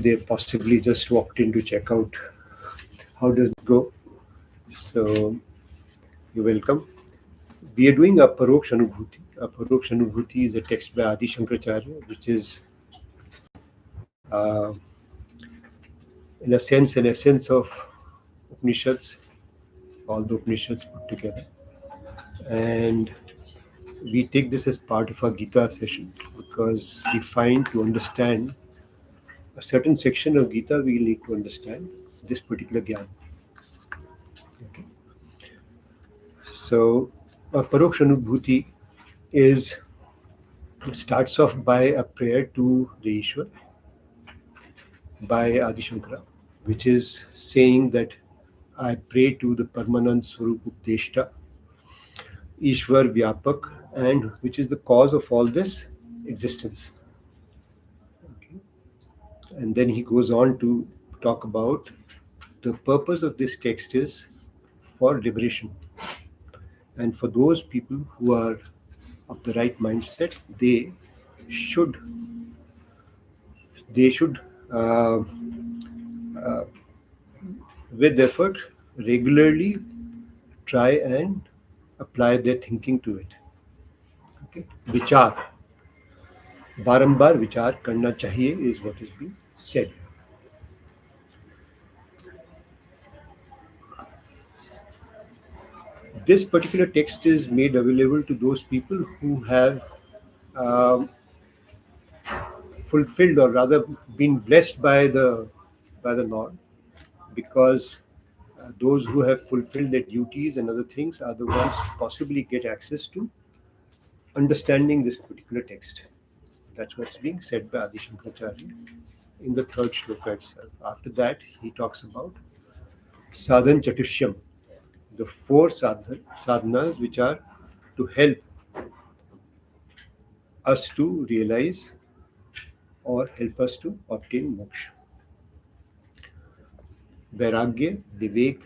they possibly just walked in to check out how does it go. So you're welcome. We are doing Aparoksha Anubhuti. Aparoksha Anubhuti is a text by Adi Shankaracharya, which is in a sense an essence of Upanishads, all the Upanishads put together. And we take this as part of our Gita session because we find to understand a certain section of Gita, we need to understand this particular Gyan. Okay. So, Aparoksha Anubhuti starts off by a prayer to the Ishwar by Adi Shankara, which is saying that I pray to the Parmanand Swarup Updeshta, Ishwar Vyapak, and which is the cause of all this existence. Okay. And then he goes on to talk about the purpose of this text is for liberation. And for those people who are of the right mindset, they should with effort regularly try and apply their thinking to it. Okay, vichar, बारंबार विचार करना चाहिए is what is being said. This particular text is made available to those people who have fulfilled, or rather been blessed by the Lord, because those who have fulfilled their duties and other things are the ones who possibly get access to understanding this particular text. That's what's being said by Adi Shankaracharya in the third shloka itself. After that, he talks about sadhan chatushyam, the four sadhanas which are to help us to realize or help us to obtain moksha. Vairagya, Vivek,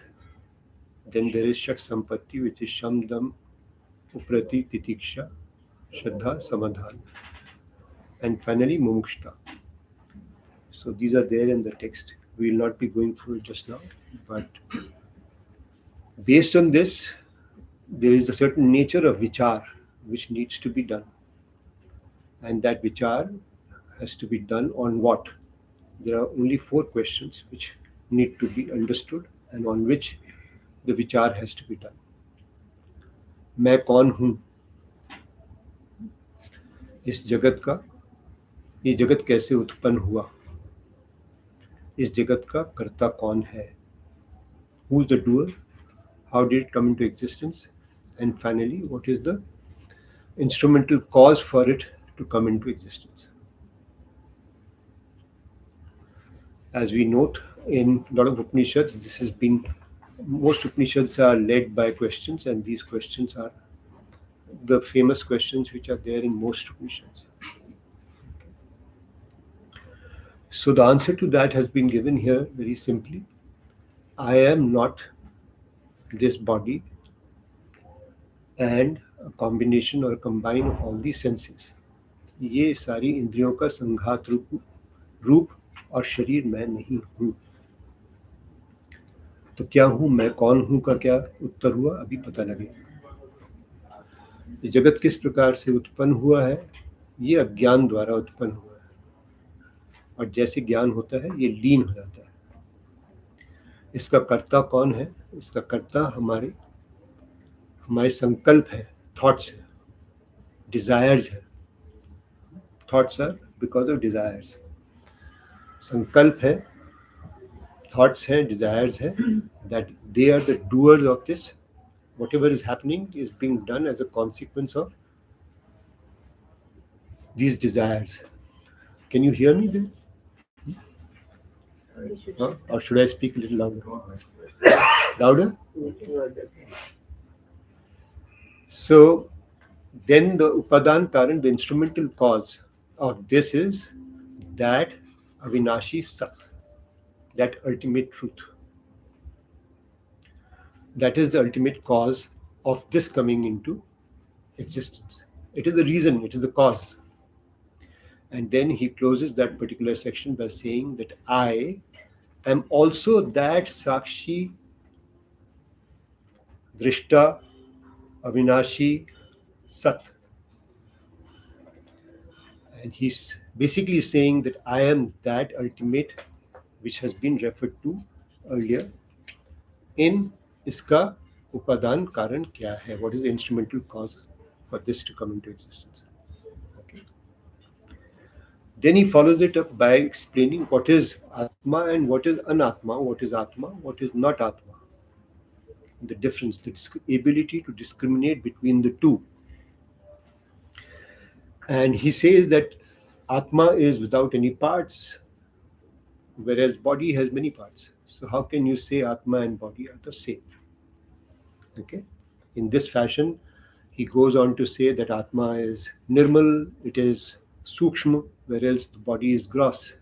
then there is Shat Sampatti, which is Shamdam, Uprati, Titiksha, Shraddha, Samadhan, and finally Mumukshta. So these are there in the text. We will not be going through it just now, but based on this, there is a certain nature of vichar which needs to be done. And that vichar has to be done on what? There are only four questions which need to be understood and on which the vichar has to be done. मैं कौन हूँ? इस जगत का, ये जगत कैसे उत्पन्न हुआ? इस जगत का कर्ता कौन है? Who is the doer? How did it come into existence? And finally, what is the instrumental cause for it to come into existence? As we note in a lot of Upanishads, this has been, most Upanishads are led by questions, and these questions are the famous questions which are there in most Upanishads. So the answer to that has been given here very simply. I am not this body and a combination or a combine of all these senses. ये सारी इंद्रियों का संघात रूप और शरीर मैं नहीं हूँ. तो क्या हूँ, मैं कौन हूँ का क्या उत्तर हुआ, अभी पता लगेगा. ये जगत किस प्रकार से उत्पन्न हुआ है? ये अज्ञान द्वारा उत्पन्न हुआ है, और जैसे ज्ञान होता है ये लीन हो जाता है. इसका कर्ता कौन है? इसका कर्ता हमारे संकल्प है, थॉट्स है, डिजायर्स है. Thoughts are because of desires. संकल्प है, thoughts है, desires है, that they are the doers of this. Whatever is happening is being done as a consequence of these desires. Can you hear me then? Or should I speak a little louder? Louder? So then the Upadan Karan, the instrumental cause of this is that Avinashi Sat, that ultimate truth. That is the ultimate cause of this coming into existence. It is the reason, it is the cause. And then he closes that particular section by saying that I am also that Sakshi, Drishta, Avinashi, Sat. And he's basically saying that I am that ultimate which has been referred to earlier in इसका उपादान कारण क्या है, what is the instrumental cause for this to come into existence. Okay. Then he follows it up by explaining what is Atma and what is Anatma, what is Atma, what is not Atma. The difference, the ability to discriminate between the two. And he says that Atma is without any parts, whereas body has many parts. So how can you say Atma and body are the same? Okay. In this fashion, he goes on to say that Atma is Nirmal, it is Sukshma, whereas the body is gross.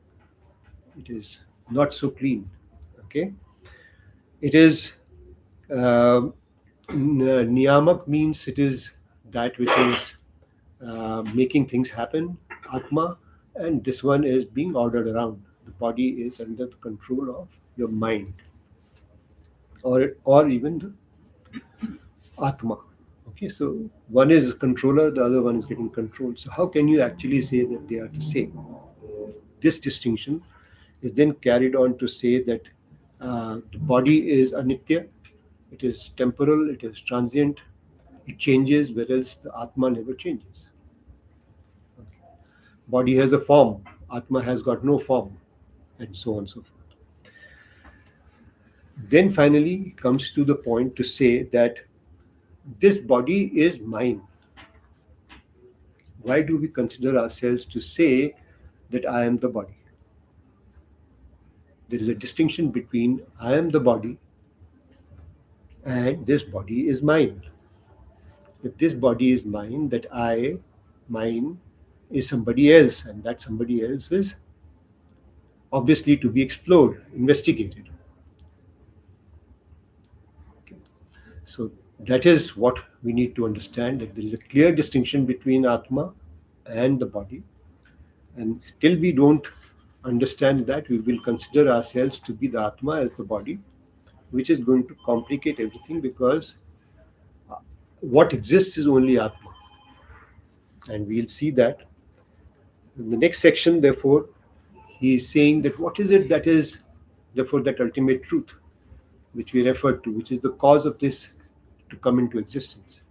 It is not so clean. Okay. It is Niyamak means it is that which is making things happen, Atma, and this one is being ordered around. The body is under the control of your mind, or even the Atma. Okay, so one is controller, the other one is getting controlled. So how can you actually say that they are the same? This distinction is then carried on to say that the body is anitya, it is temporal, it is transient, it changes, whereas the Atma never changes. Body has a form, Atma has got no form, and so on and so forth. Then finally it comes to the point to say that this body is mine. Why do we consider ourselves to say that I am the body? There is a distinction between I am the body and this body is mine. If this body is mine, that mine, is somebody else, and that somebody else is obviously to be explored, investigated. Okay. So that is what we need to understand, that there is a clear distinction between Atma and the body. And till we don't understand that, we will consider ourselves to be the Atma as the body, which is going to complicate everything, because what exists is only Atma. And we'll see that. In the next section, therefore, he is saying that what is it that is, therefore, that ultimate truth, which we referred to, which is the cause of this to come into existence.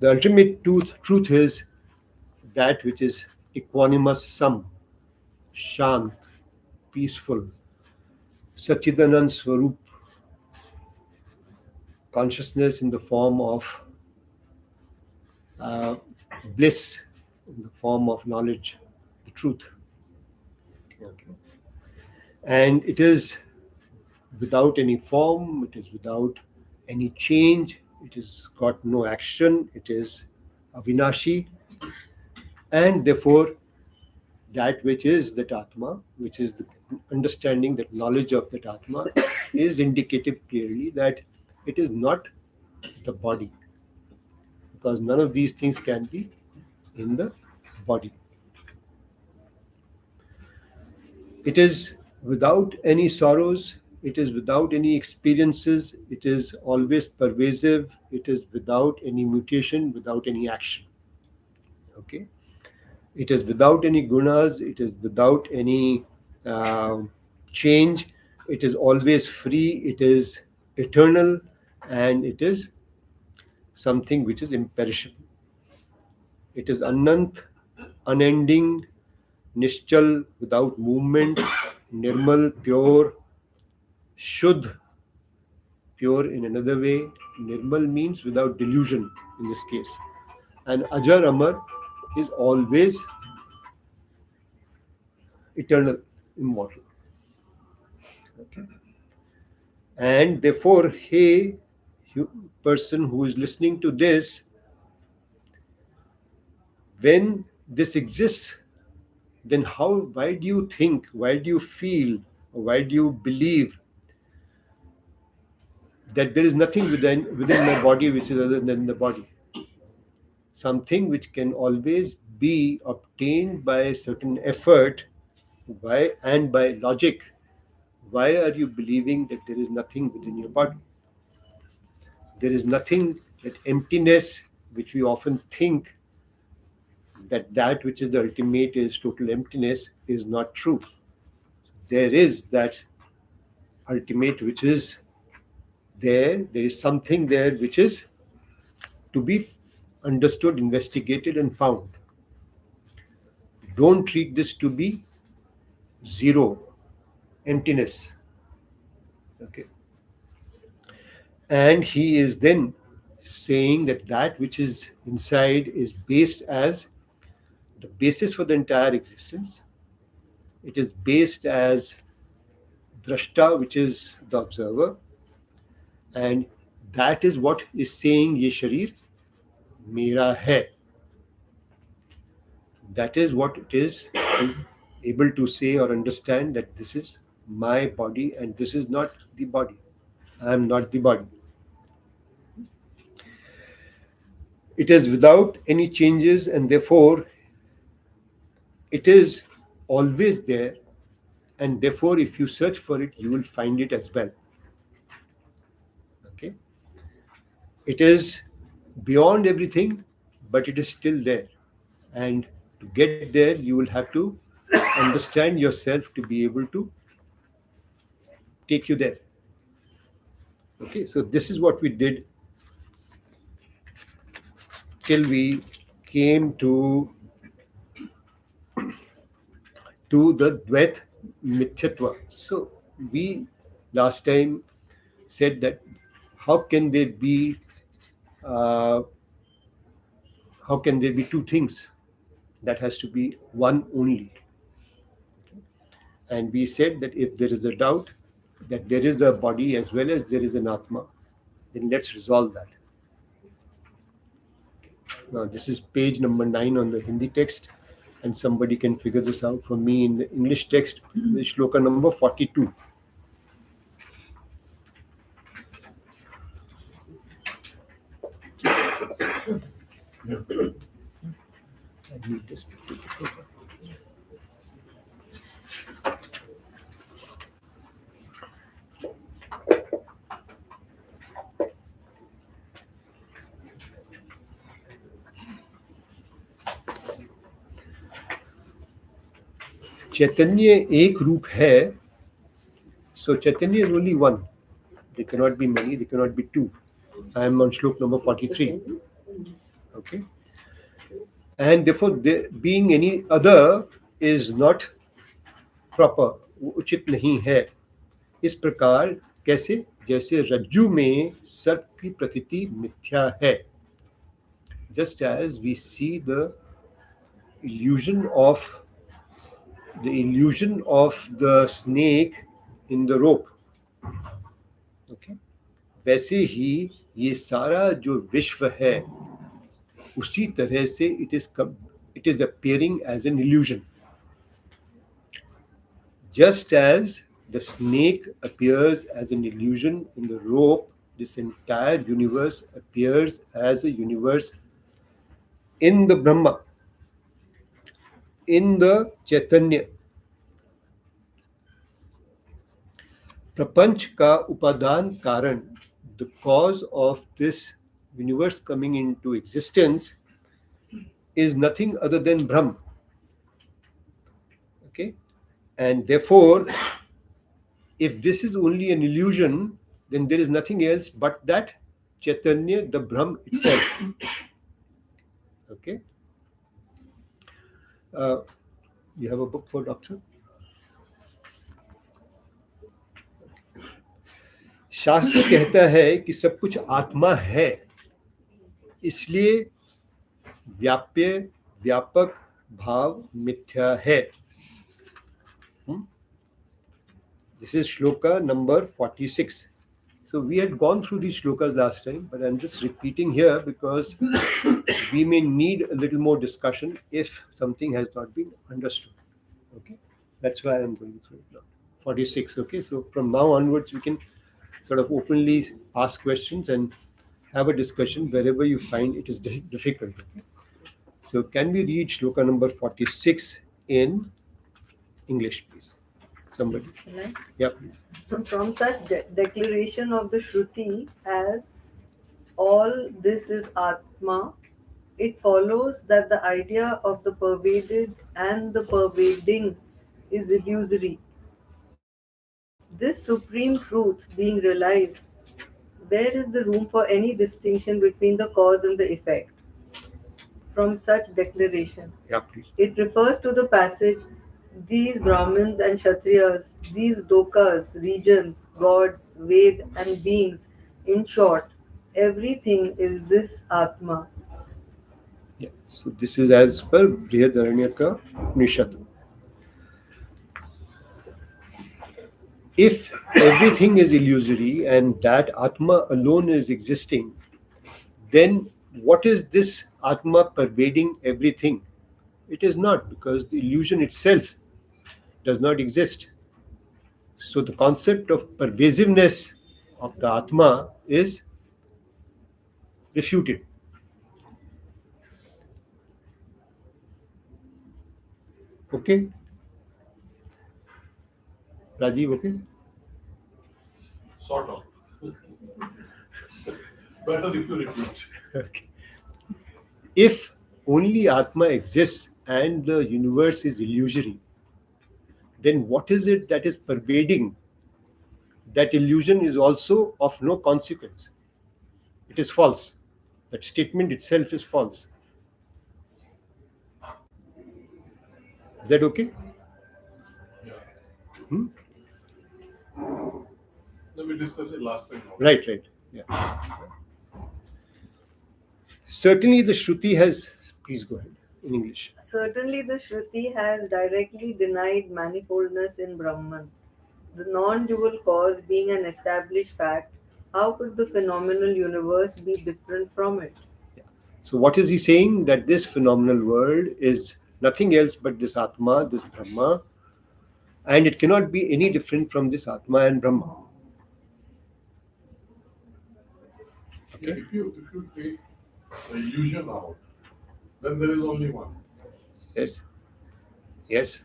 The ultimate truth is that which is equanimous sum, shant, peaceful, Sachidanand Swarup, consciousness in the form of bliss, in the form of knowledge, the truth. Okay. And it is without any form, it is without any change, it has got no action, it is avinashi, and therefore that which is that Atma, which is the understanding, that knowledge of that Atma, is indicative clearly that it is not the body, because none of these things can be in the body. It is without any sorrows, it is without any experiences, it is always pervasive, it is without any mutation, without any action. Okay? It is without any gunas, it is without any change, it is always free, it is eternal, and it is something which is imperishable. It is anant, unending, nishchal, without movement, nirmal, pure, shuddh, pure in another way. Nirmal means without delusion in this case. And ajar amar is always eternal, immortal. Okay. And therefore, hey, person who is listening to this, when this exists, then why do you think, why do you feel, why do you believe that there is nothing within my body which is other than the body? Something which can always be obtained by certain effort, why and by logic, why are you believing that there is nothing within your body? There is nothing, that emptiness, which we often think that which is the ultimate is total emptiness, is not true. There is that ultimate which is there. There is something there which is to be understood, investigated, and found. Don't treat this to be zero, emptiness. Okay. And he is then saying that which is inside is based as the basis for the entire existence. It is based as drashta, which is the observer, and that is what is saying ye sharir mera hai. That is what it is able to say or understand, that this is my body and this is not the body. I am not the body. It is without any changes, and therefore it is always there, and therefore if you search for it, you will find it as well. Okay. It is beyond everything, but it is still there, and to get there you will have to understand yourself to be able to take you there. Okay, so this is what we did till we came to the Dvait Mithyatva. So we last time said that how can there be uh, two things? That has to be one only. And we said that if there is a doubt that there is a body as well as there is an Atma, then let's resolve that. Now, this is page number 9 on the Hindi text, and somebody can figure this out for me in the English text, shloka number 42. I need this paper. चैतन्य एक रूप है. So Chaitanya is only one. There cannot be many, there cannot be two. I am on shlok number 43. Okay. And therefore, there being any other is not proper, उचित नहीं है. इस प्रकार कैसे? जैसे रज्जु में सर्प की प्रतीति मिथ्या है. Just as we see the illusion of the snake in the rope. Okay. वैसे ही ये सारा जो विश्व है, उसी तरह से it is appearing as an illusion. Just as the snake appears as an illusion in the rope, this entire universe appears as a universe in the Brahma, in the Chaitanya. Prapanch ka upadan karan, the cause of this universe coming into existence, is nothing other than Brahm. Okay? And therefore, if this is only an illusion, then there is nothing else but that Chaitanya, the Brahm itself. Okay? You have a book for doctor? शास्त्र कहता है कि सब कुछ आत्मा है, इसलिए व्याप्य व्यापक भाव मिथ्या है. This is shloka number 46. So we had gone through these shlokas last time, but I'm just repeating here because we may need a little more discussion if something has not been understood. Okay, that's why I'm going through it now. 46. Okay, so from now onwards we can sort of openly ask questions and have a discussion wherever you find it is difficult. Okay? So can we read shloka number 46 in English, please? Somebody? Can I? Yeah, please. From such declaration of the Shruti as all this is Atma, it follows that the idea of the pervaded and the pervading is illusory. This supreme truth being realized, where is the room for any distinction between the cause and the effect? From such declaration, Yeah, please. it refers to the passage these Brahmins and Kshatriyas, these lokas, regions, gods, Ved, and beings, in short, everything is this Atma. Yeah. So this is as per Brihadaranyaka Upanishad. If everything is illusory and that Atma alone is existing, then what is this Atma pervading everything? It is not, because the illusion itself does not exist. So the concept of pervasiveness of the Atma is refuted. Okay? Rajiv, okay? Sort of. Better if you repeat. Okay. If only Atma exists and the universe is illusory, then what is it that is pervading? That illusion is also of no consequence. It is false. That statement itself is false. Is that okay? Yeah. Hmm? No, we discussed it last time. Right, right. Yeah. Certainly the Shruti has. Please go ahead in English. Certainly, the Shruti has directly denied manifoldness in Brahman. The non dual cause being an established fact, how could the phenomenal universe be different from it? Yeah. So what is he saying? That this phenomenal world is nothing else but this Atma, this Brahma, and it cannot be any different from this Atma and Brahma. Yeah, Okay? if you take the illusion out, then there is only one. Yes. Yes.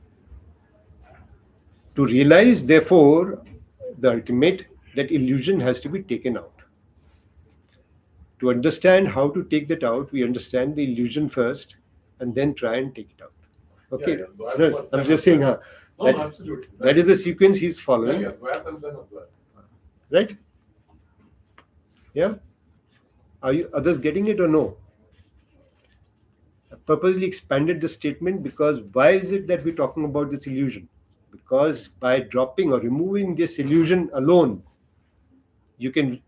To realize, therefore, the ultimate, that illusion has to be taken out. To understand how to take that out, we understand the illusion first and then try and take it out. Okay? Yeah, yeah. No, I'm just saying, No, that, absolutely. that is the sequence he's Yeah, following. yeah. Dvat and then Advat. Right? Yeah? Are you others getting it or no? I purposely expanded the statement because why is it that we're talking about this illusion? Because by dropping or removing this illusion alone, you can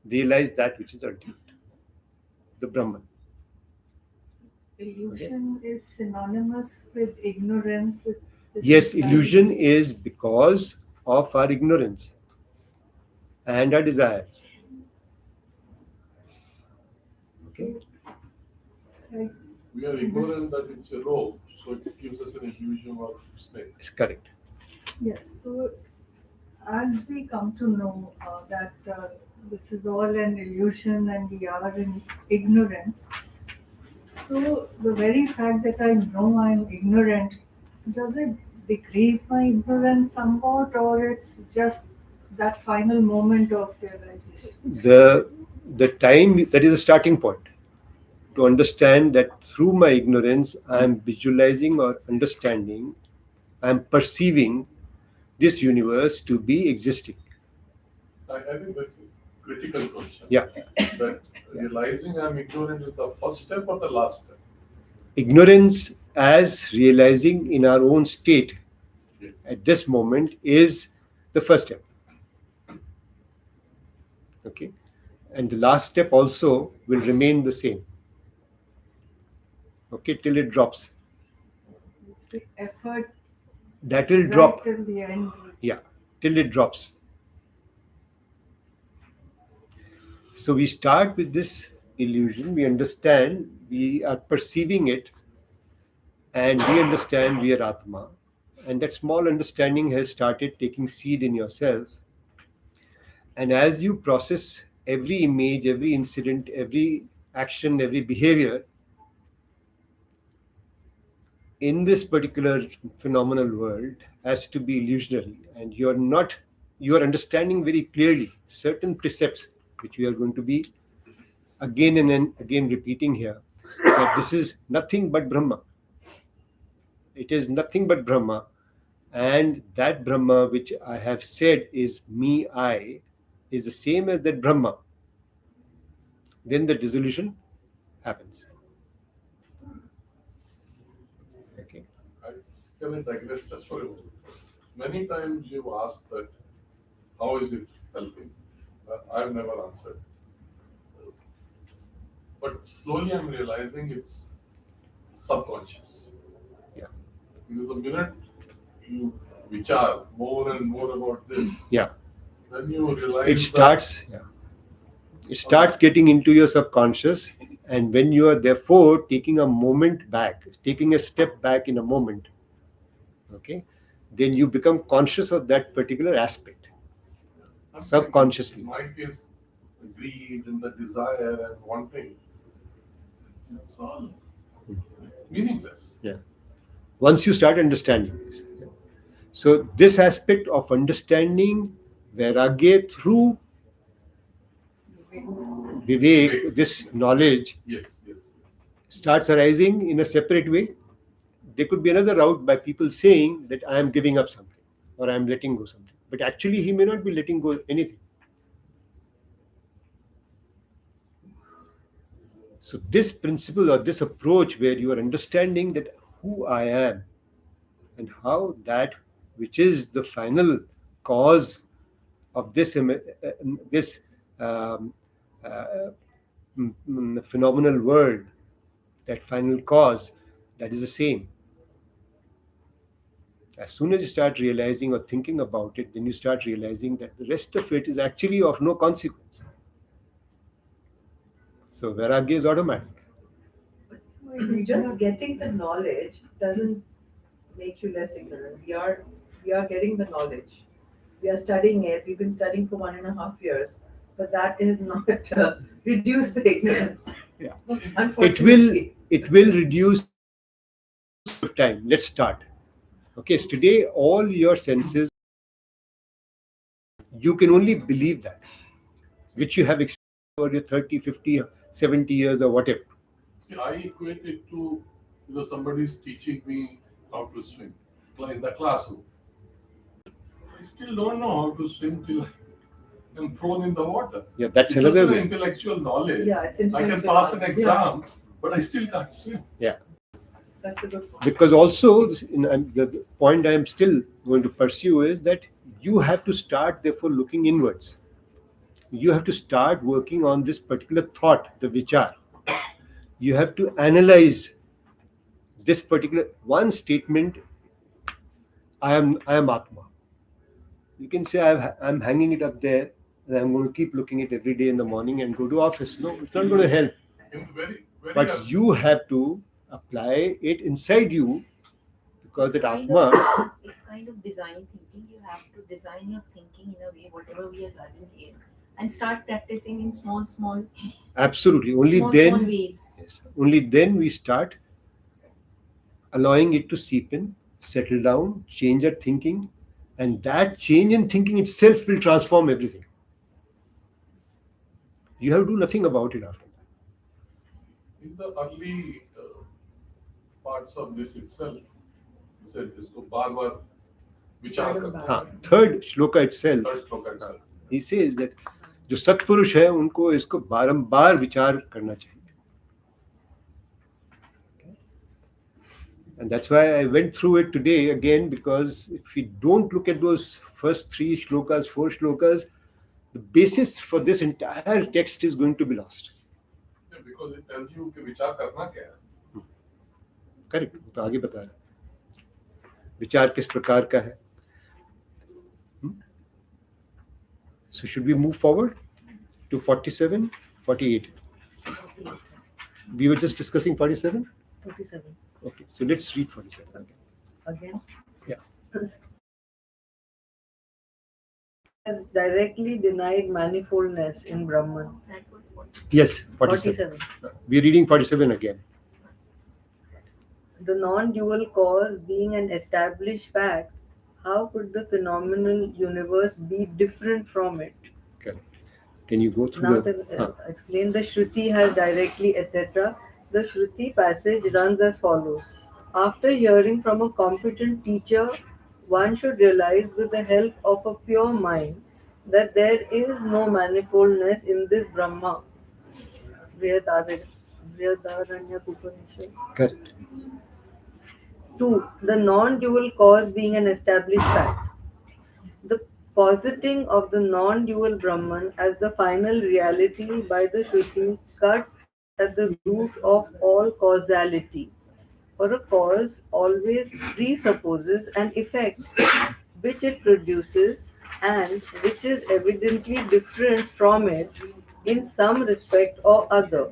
realize that which is ultimate, the Brahman. Illusion is synonymous with ignorance. Yes, illusion is because of our ignorance and our desires. Okay? Like, We are ignorant that it's a rope, so it gives us an illusion of snake. It's correct. yes, so as we come to know that this is all an illusion and we are in ignorance, so the very fact that I know I'm ignorant, does it decrease my ignorance somewhat, or it's just that final moment of realization? The time, that is a starting point. To understand that through my ignorance, I am visualizing or understanding, I am perceiving this universe to be existing. I think that's a critical question. Yeah. That realizing I'm ignorant is the first step or the last step? Ignorance as realizing in our own state Yes. at this moment is the first step. Okay. And the last step also will remain the same. Okay, till it drops. It's the effort That will right drop. till the end. Yeah, till it drops. So we start with this illusion, we understand, we are perceiving it, and we understand we are Atma. And that small understanding has started taking seed in yourself. And as you process every image, every incident, every action, every behavior, in this particular phenomenal world has to be illusionary, and you are understanding very clearly certain precepts which we are going to be again and again repeating here, that this is nothing but Brahma. It is nothing but Brahma, and that Brahma which I have said is me, I, is the same as that Brahma. Then the dissolution happens. Okay. I can I digress just for a moment. Many times you've asked that, how is it helping? I've never answered. But slowly I'm realizing it's subconscious. Yeah. Because the minute you vichar more and more about this, Yeah. then you realize It starts. Yeah. It starts getting into your subconscious, and when you are therefore taking a moment back, taking a step back in a moment, okay, then you become conscious of that particular aspect that subconsciously. my face, the greed and the desire and wanting, it's all meaningless. Yeah. Once you start understanding this. So this aspect of understanding Vairagya through Vivek, this knowledge Yes, yes, yes. starts arising in a separate way. There could be another route by people saying that I am giving up something or I am letting go something. But actually he may not be letting go anything. So this principle or this approach where you are understanding that who I am and how that which is the final cause of this um, uh, phenomenal world, that final cause, that is the same. As soon as you start realizing or thinking about it, then you start realizing that the rest of it is actually of no consequence. So Vairagya is automatic. Just getting the knowledge doesn't make you less ignorant. We are getting the knowledge. We are studying it. We've been studying for 1.5 years, but that is not reduce the ignorance. Yeah. Unfortunately, It will reduce of time. Let's start. Okay, so today all your senses, you can only believe that, which you have experienced over your 30, 50, 70 years or whatever. See, I equate it to, somebody is teaching me how to swim in the classroom. I still don't know how to swim till I'm thrown in the water. Yeah, that's It's just another an way. intellectual knowledge. yeah, it's I can intellectual pass an knowledge. exam, but I still can't swim. Yeah. That's a good point. Because also, the point I am still going to pursue is that you have to start, therefore, looking inwards. You have to start working on this particular thought, the vichar. You have to analyze this particular one statement. I am Atma. You can say I'm hanging it up there, and I'm going to keep looking at it every day in the morning and go to office. No, it's not going to help. Very, very But you have to apply it inside you, because that Atma. It's kind of design thinking. You have to design your thinking in a way, whatever we are learning here, and start practicing in small Absolutely. Only then, ways. yes, only then we start allowing it to seep in, settle down, change our thinking, and that change in thinking itself will transform everything. You have to do nothing about it after that. in the early parts of this itself, you said this to bar vichar karna. Third shloka itself, Third shloka itself. he says that जो सत्पुरुष है उनको इसको बारंबार विचार करना चाहिए. And that's why I went through it today again, because if we don't look at those first 3 shlokas, 4 shlokas, the basis for this entire text is going to be lost. Yeah, because it tells you कि विचार करना क्या है. Correct, वो तो आगे बता रहा है विचार किस प्रकार का है. So should we move forward to 47, 48? We were just discussing 47. 47. Okay, so let's read 47 Again. Yeah. Has directly denied manifoldness in Brahman. That was what. Yes, 47. We're reading 47 again. The non-dual cause being an established fact, how could the phenomenal universe be different from it? Correct. Can you go through Now, the? explain the Shruti has directly, etc. The Shruti passage runs as follows. After hearing from a competent teacher, one should realize with the help of a pure mind that there is no manifoldness in this Brahma. Brihadaranyaka Upanishad. Correct. 2. The non dual cause being an established fact. The positing of the non dual Brahman as the final reality by the Shruti cuts at the root of all causality. For a cause always presupposes an effect which it produces and which is evidently different from it in some respect or other.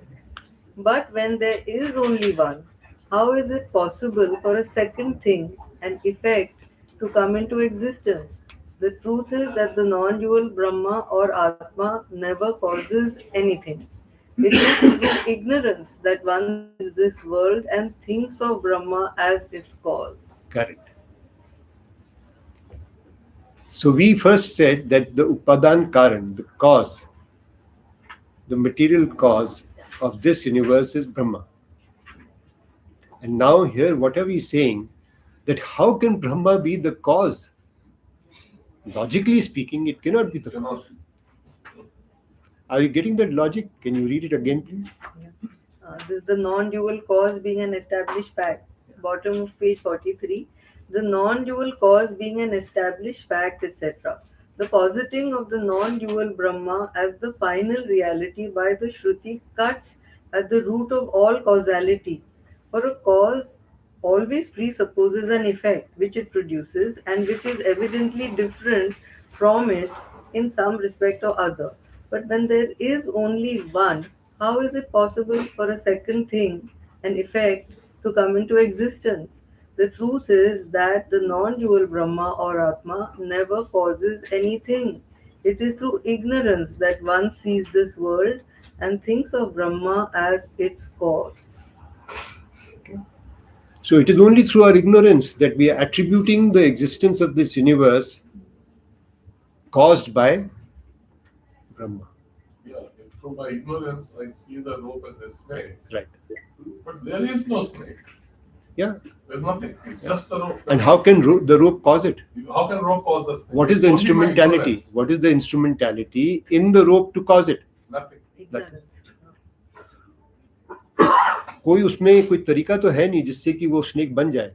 But when there is only one, how is it possible for a second thing, an effect, to come into existence? The truth is that the non dual Brahma or Atma never causes anything. It is through ignorance that one sees this world and thinks of Brahma as its cause. Correct. So we first said that the Upadan Karan, the cause, the material cause of this universe is Brahma. And now here, what are we saying? That how can Brahma be the cause? Logically speaking, it cannot be the cause. Are you getting that logic? Can you read it again, please? This is the non dual cause being an established fact. Bottom of page 43. The non dual cause being an established fact, etc. The positing of the non dual Brahma as the final reality by the Shruti cuts at the root of all causality. For a cause always presupposes an effect which it produces and which is evidently different from it in some respect or other. But when there is only one, how is it possible for a second thing, an effect, to come into existence? The truth is that the non dual Brahma or Atma never causes anything. It is through ignorance that one sees this world and thinks of Brahma as its cause. So it is only through our ignorance that we are attributing the existence of this universe caused by Brahma. Yeah, through my ignorance, I see the rope as a snake. Right. But there is no snake. Yeah. There's nothing. It's just the rope. And how can the rope cause it? How can rope cause the snake? What is the It's only my instrumentality? ignorance. What is the instrumentality in the rope to cause it? Nothing. Ignorance. कोई उसमें कोई तरीका तो है नहीं जिससे कि वो स्नेक बन जाए.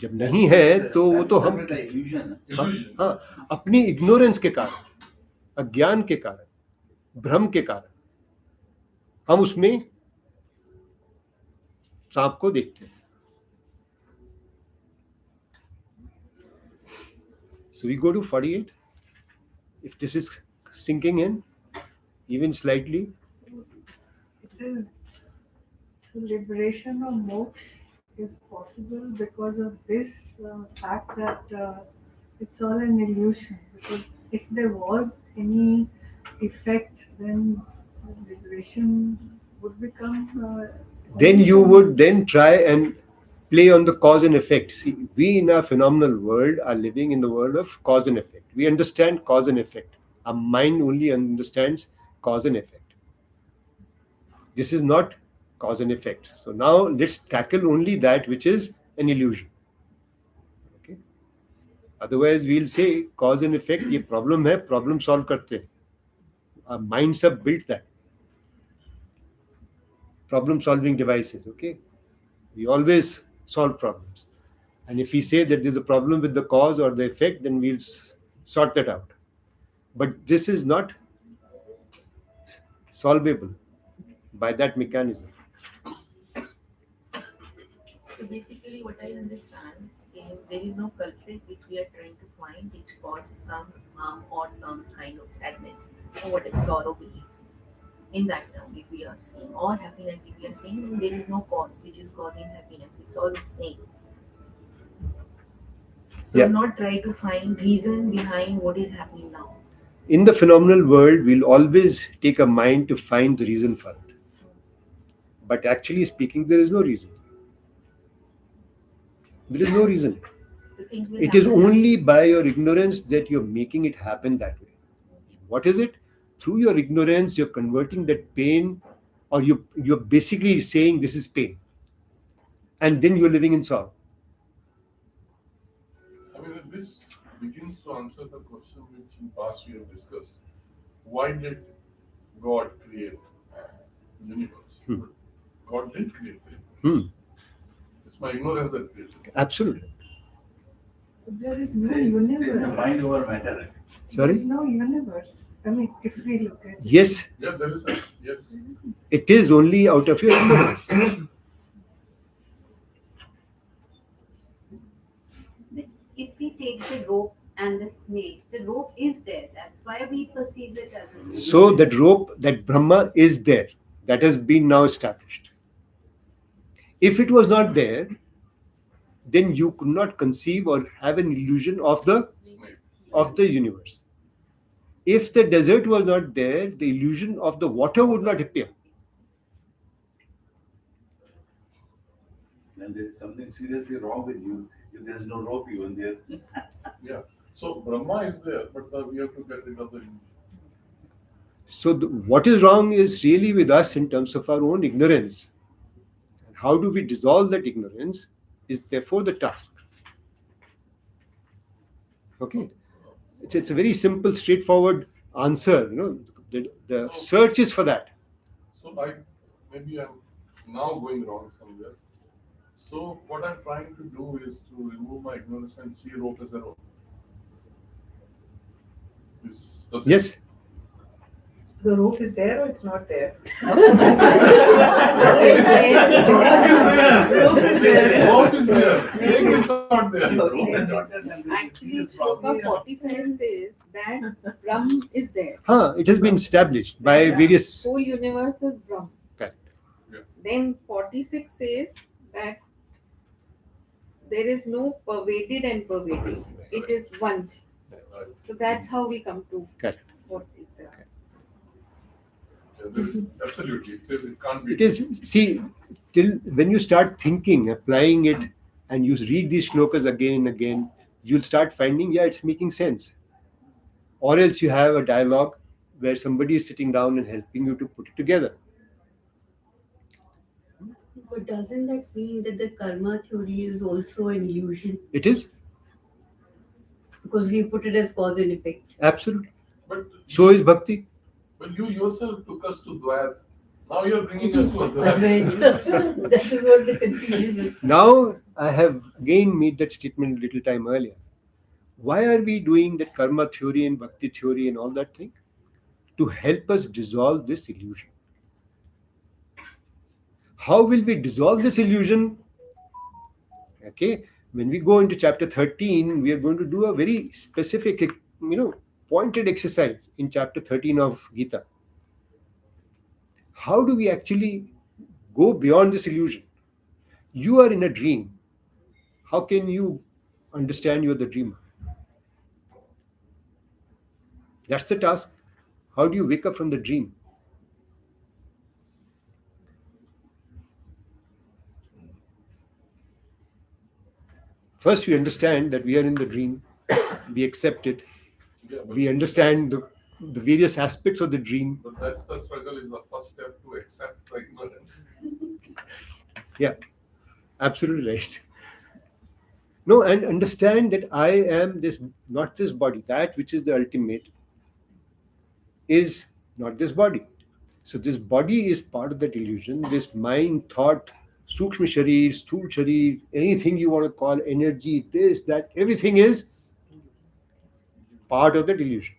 जब नहीं है तो वो तो हम हाँ अपनी इग्नोरेंस के कारण, अज्ञान के कारण, भ्रम के कारण हम उसमें सांप को देखते हैं. So we go to 48. If this is sinking in, even slightly. It is the liberation of moksha is possible because of this fact that it's all an illusion. Because if there was any effect, then liberation would become. Then you would then try and play on the cause and effect. See, we in our phenomenal world are living in the world of cause and effect. We understand cause and effect. Our mind only understands cause and effect. This is not cause and effect. So now let's tackle only that which is an illusion. Okay? Otherwise we'll say cause and effect, ये problem है, problem solve करते हैं. Our minds have built that. Problem solving devices, okay? We always solve problems. And if we say that there's a problem with the cause or the effect, then we'll sort that out. But this is not solvable by that mechanism. So basically what I understand is there is no culprit which we are trying to find which causes some harm or some kind of sadness or whatever sorrow we have. In that term, if we are seeing, or happiness, if we are seeing, then there is no cause which is causing happiness. It's all the same. So Yeah. not try to find reason behind what is happening now. In the phenomenal world, we'll always take a mind to find the reason for it. But actually speaking, there is no reason. There is no reason. So things will It is happen. only by your ignorance that you're making it happen that way. What is it? Through your ignorance, you're converting that pain, or you're basically saying this is pain. And then you're living in sorrow. I mean, this begins to answer the question which in past we have discussed. Why did God create the universe? Hmm. God did create it. Hmm. It's my ignorance that created it. Absolutely. So there is no universe. Mind over matter. There Sorry? is no universe. I mean, if we look at it. Yes, Yeah, there is a yes. it is only out of your ignorance. But if we take the rope and the snake, the rope is there. That's why we perceive it as a snake. So that rope, that Brahma is there. That has been now established. If it was not there, then you could not conceive or have an illusion of the Snake. universe. If the desert was not there, the illusion of the water would not appear. Then there is something seriously wrong with you if there is no rope even there. Yeah. So Brahma is there, but we have to get rid of the illusion. So what is wrong is really with us in terms of our own ignorance. And how do we dissolve that ignorance is therefore the task. Okay, it's a very simple, straightforward answer. The search is for that. So maybe I'm now going wrong somewhere. So what I'm trying to do is to remove my ignorance and see rope as a rope. Does it- Yes, The rope is there or it's not there? Rope is there. Rope is there. Snake is not there. Actually, Shloka 45 says that Brahm is there. it has been established by Yeah. various. Whole universe is Brahm. Correct. Yeah. Then 46 says that there is no pervaded and pervading. It is one. Right. So that's how we come to Correct. what is there. Absolutely. It can't be. It is, see, till when you start thinking, applying it, and you read these shlokas again and again, you'll start finding, yeah, it's making sense. Or else you have a dialogue where somebody is sitting down and helping you to put it together. But doesn't that mean that the karma theory is also an illusion? It is, Because we put it as cause and effect. absolutely. But So is bhakti. But you yourself took us to Dwayat. Now you're bringing us to Advait. That is what the confusion is. Now I have again made that statement a little time earlier. Why are we doing that karma theory and bhakti theory and all that thing? To help us dissolve this illusion. How will we dissolve this illusion? Okay, when we go into chapter 13, we are going to do a very specific, pointed exercise in chapter 13 of Gita. How do we actually go beyond this illusion? You are in a dream. How can you understand you're the dreamer? That's the task. How do you wake up from the dream? First, we understand that we are in the dream. We accept it. Yeah, We understand the various aspects of the dream. but that's the struggle, is the first step to accept the ignorance. Yeah, absolutely right. No, and understand that I am this, not this body. That which is the ultimate is not this body. So this body is part of that illusion. This mind, thought, sukshma sharir, sthul sharir, anything you want to call energy, this, that, everything is part of that illusion.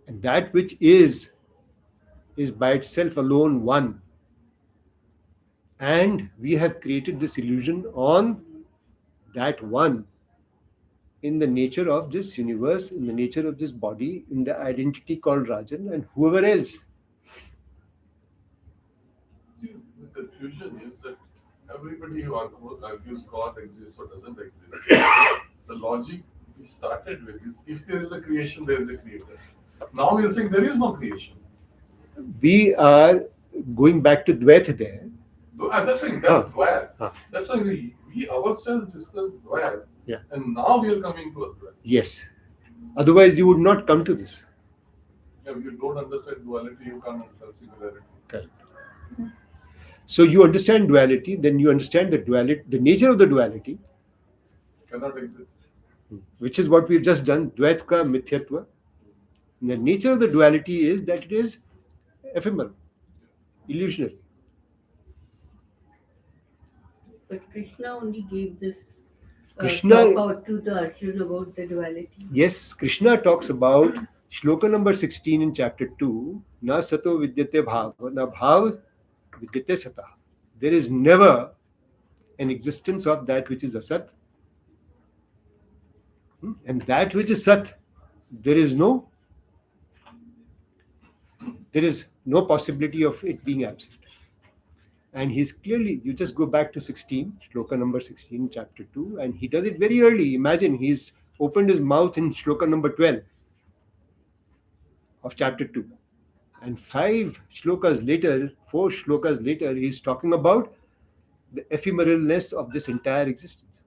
And that which is by itself alone one. And we have created this illusion on that one, in the nature of this universe, in the nature of this body, in the identity called Rajan and whoever else. See, the confusion is that everybody who argues God exists or doesn't exist, the logic we started with is if there is a creation, there is a creator. Now we are saying there is no creation. We are going back to Dvait there. I'm just saying that's Huh. Dwayat. Huh. That's why we ourselves discussed Dwayat. Yeah. And now we are coming to Advait. Yes. Otherwise, you would not come to this. If you don't understand duality, you can't understand singularity. Correct. So you understand duality, then you understand the duality, the nature of the duality, Cannot exist. which is what we've just done. Dvait ka mithyatva. The nature of the duality is that it is ephemeral, illusionary. But Krishna only gave this Krishna- talk out to the Arjuna about the duality. Yes, Krishna talks about shloka number 16 in chapter 2. Na sato vidyate bhav, na bhav vidyate sata. There is never an existence of that which is asat. And that which is sat, there is no possibility of it being absent. And he's clearly, you just go back to 16, shloka number 16, chapter 2, and he does it very early. Imagine he's opened his mouth in shloka number 12 of chapter 2. And 4 shlokas later, he's talking about the ephemeralness of this entire existence,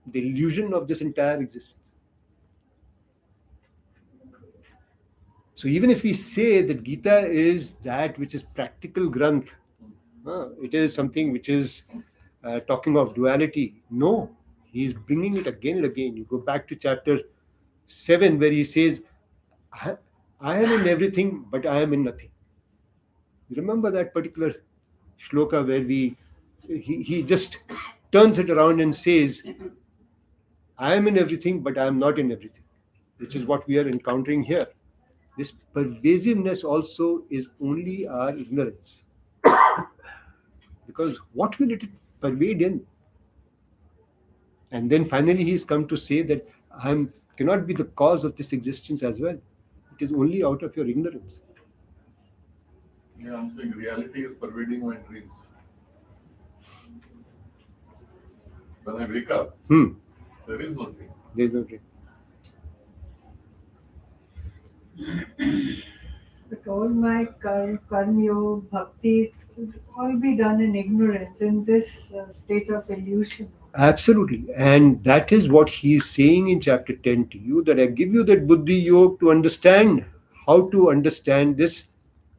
the illusion of this entire existence. So even if we say that Gita is that which is practical granth, it is something which is talking of duality. No, he is bringing it again and again. You go back to chapter 7 where he says, I am in everything, but I am in nothing. You remember that particular shloka where he just turns it around and says, I am in everything, but I am not in everything, which is what we are encountering here. This pervasiveness also is only our ignorance. Because what will it pervade in? And then finally he has come to say that I cannot be the cause of this existence as well. It is only out of your ignorance. Yeah, I'm saying reality is pervading my dreams. When I wake up, there is no dream. There is no dream. But all my karma, yoga, bhakti, this is all be done in ignorance, in this state of illusion. Absolutely. And that is what he is saying in chapter 10 to you, that I give you that buddhi yoga to understand how to understand this,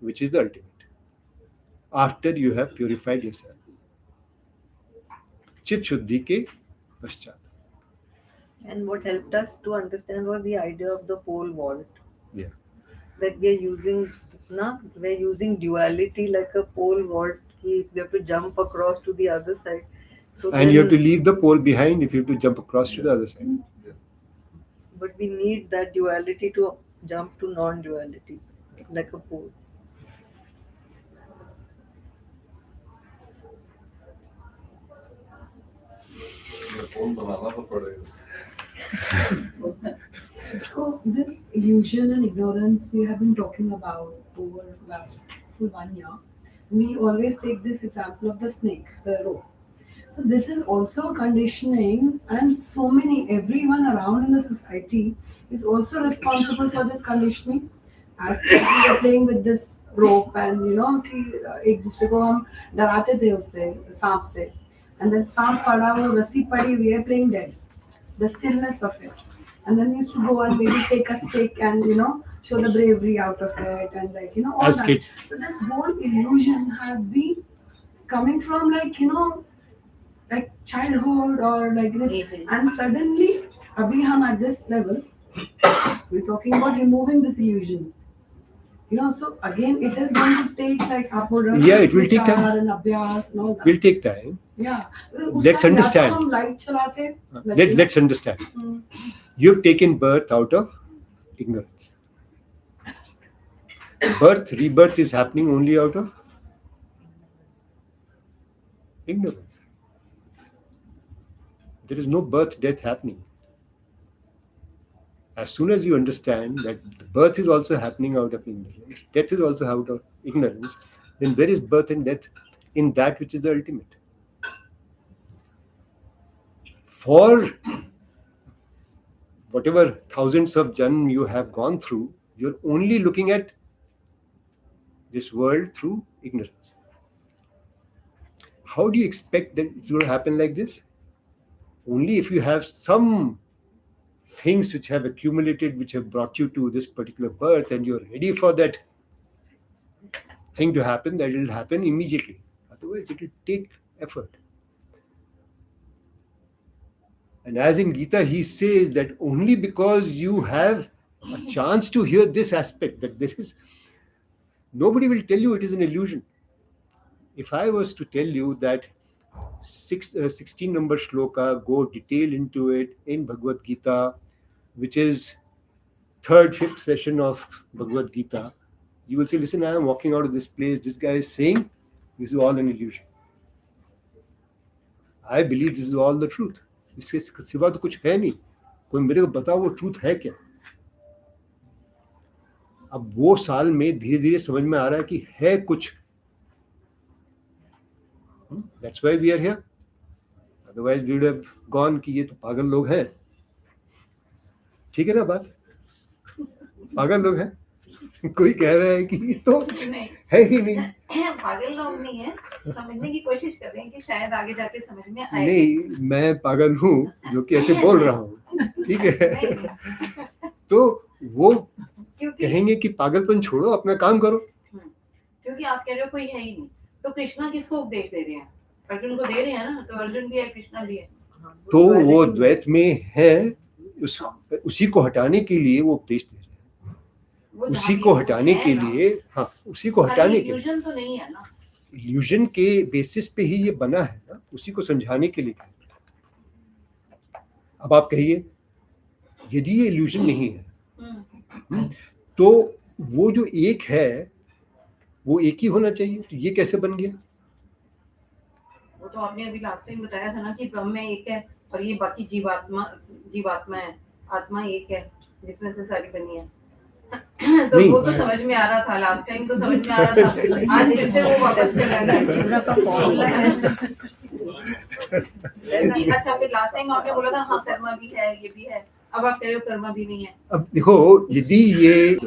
which is the ultimate, after you have purified yourself. Chit shuddhi ke paschat. And what helped us to understand was the idea of the pole vault. Yeah. That we're using duality like a pole vault. We have to jump across to the other side. So And you have to leave the pole behind if you have to jump across to the other side. But we need that duality to jump to non-duality, like a pole. ये phone बनाना तो पड़ेगा. So this illusion and ignorance we have been talking about over last full 1 year. We always take this example of the snake, the rope. So this is also a conditioning, and everyone around in the society is also responsible for this conditioning. As we were playing with this rope, and कि एक दूसरे को हम डराते थे उससे, सांप से, and then सांप पड़ा, वो रस्सी पड़ी, we are playing dead. The stillness of it. And then used to go and maybe take a stick and show the bravery out of it, and all As that. kids. So this whole illusion has been coming from like childhood or like this, Ages. and suddenly abhi hum at this level we're talking about removing this illusion. So again it is going to take like Yeah, it will take time. and abhyas and all that. Will take time. Yeah. Let's understand. Hum light chalate, Let's understand. You've taken birth out of ignorance. Rebirth is happening only out of ignorance. There is no birth, death happening. As soon as you understand that the birth is also happening out of ignorance, death is also out of ignorance, then where is birth and death in that which is the ultimate? For whatever thousands of janm you have gone through, You're only looking at this world through ignorance. How do you expect that it's going to happen like this? Only if you have some things which have accumulated, which have brought you to this particular birth, and you're ready for that thing to happen, that will happen immediately. Otherwise, it will take effort. And as in Gita, he says that only because you have a chance to hear this aspect, that there is, nobody will tell you it is an illusion. If I was to tell you that 16 number shloka, go detail into it in Bhagwad Gita, which is third, fifth session of Bhagwad Gita, you will say, listen, I am walking out of this place, this guy is saying this is all an illusion. I believe this is all the truth. इसके सिवा तो कुछ है नहीं, कोई मेरे को बताओ वो ट्रूथ है क्या. अब वो साल में धीरे धीरे समझ में आ रहा है कि है कुछ. That's why we are here. Otherwise we would have gone कि ये तो पागल लोग हैं. ठीक है ना बात? पागल लोग हैं. कोई कह रहा है कि ये तो है ही नहीं. पागल लोग नहीं है, समझने की कोशिश कर रहे हैं कि शायद आगे जाके समझ में आए. नहीं, मैं पागल हूँ जो कि ऐसे बोल रहा हूँ. ठीक है. तो वो कहेंगे कि पागलपन छोड़ो, अपना काम करो. क्योंकि आप कह रहे हो कोई है ही नहीं, तो कृष्णा किसको उपदेश दे रहे हैं? अर्जुन को दे रहे हैं ना, तो अर्जुन भी है, कृष्णा भी है. तो वो द्वैत में है, उसी को हटाने के लिए वो उपदेश दे रहे हैं. उसी को हटाने के लिए, हाँ, उसी को हटाने के लिए. इल्यूजन तो नहीं है ना. इल्यूजन के बेसिस पे ही ये बना है ना, उसी को समझाने के लिए. अब आप कहिए, यदि ये इल्यूजन नहीं है, तो वो जो एक है वो एक ही होना चाहिए. तो ये कैसे बन गया? वो तो आपने अभी लास्ट टाइम बताया था ना कि ब्रह्म में एक है और ये बाकी जीवात्मा है. आत्मा एक है जिसमें से सारी बनी है. तो नहीं, वो तो समझ में आ रहा था लास्ट टाइम, तो समझ में आ रहा था. आज फिर से वो वापस चला गया. अच्छा, फिर लास्ट टाइम आपने बोला था हाँ कर्मा भी है, ये भी है. अब आप कह रहे हो कर्मा भी नहीं है. अब देखो, यदि ये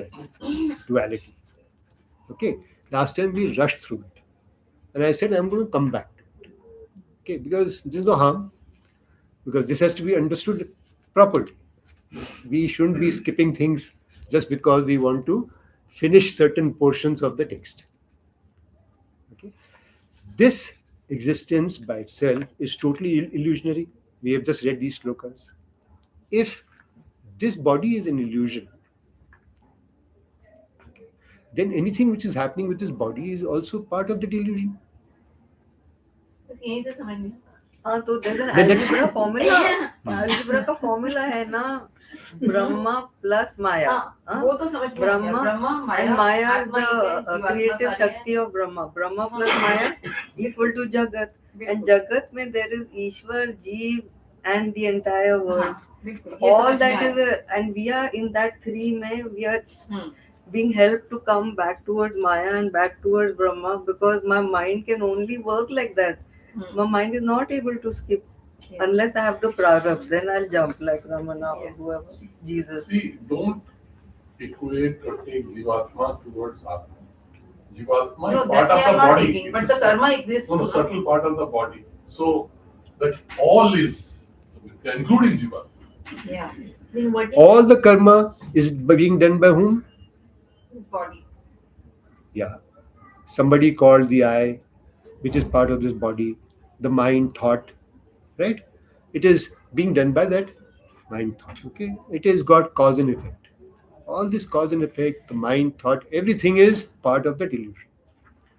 duality, okay, last time we rushed through it and I said I'm going to come back to it, okay, because there's no harm, because this has to be understood properly. We shouldn't be skipping things just because we want to finish certain portions of the text. Okay? This existence by itself is totally illusionary. We have just read these slokas. If this body is an illusion, okay, then anything which is happening with this body is also part of that illusion. यहीं से समझ में. हाँ, तो algebra formula, algebra का formula है ना, Brahma plus Maya. वो तो समझ में. Brahma and Maya is the creative Shakti of Brahma. Brahma plus Maya equal to Jagat. And Jagat में there is Ishwar, Jeev and the entire world. All that is and we are in that three में we are being helped to come back towards Maya and back towards Brahma, because my mind can only work like that. My mind is not able to skip. Unless I have the prarabdha, then I'll jump like Ramana or whoever, Jesus. See, don't equate or take Jivatma towards Atma. Jivatma No, is that part of we are the not body. taking, but It's the a karma exists. No, subtle part of the body. So that all is, including Jivatma. Yeah. Then what is All the karma is being done by whom? his body? Yeah. Somebody called the eye, which is part of this body, the mind, thought, right? It is being done by that mind, thought, okay? It has got cause and effect. All this cause and effect, the mind, thought, everything is part of that illusion.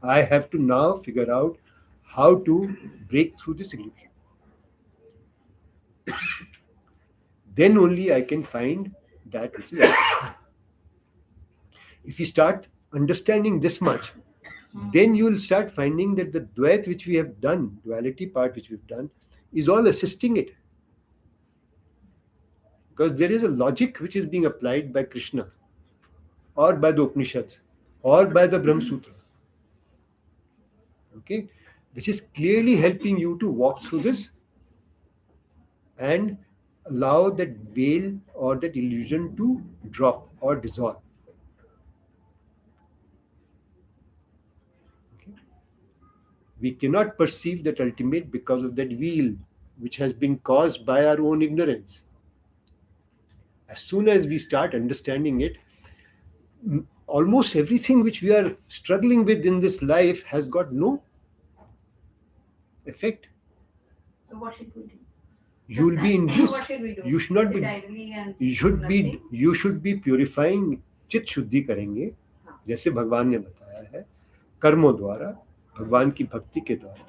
I have to now figure out how to break through this illusion. Then only I can find that which is absolute. If you start understanding this much, then you will start finding that the dvait which we have done, duality part which we've done, is all assisting it. Because there is a logic which is being applied by Krishna, or by the Upanishads, or by the Brahma Sutra, okay, which is clearly helping you to walk through this and allow that veil or that illusion to drop or dissolve. We cannot perceive that ultimate because of that wheel, which has been caused by our own ignorance. As soon as we start understanding it, almost everything which we are struggling with in this life has got no effect. So what should we do? You will be in bliss. What should we do? You should not Sit be. idly and You should be purifying. चित्त शुद्धि करेंगे, जैसे भगवान ने बताया है, कर्मों द्वारा, भगवान की भक्ति के द्वारा,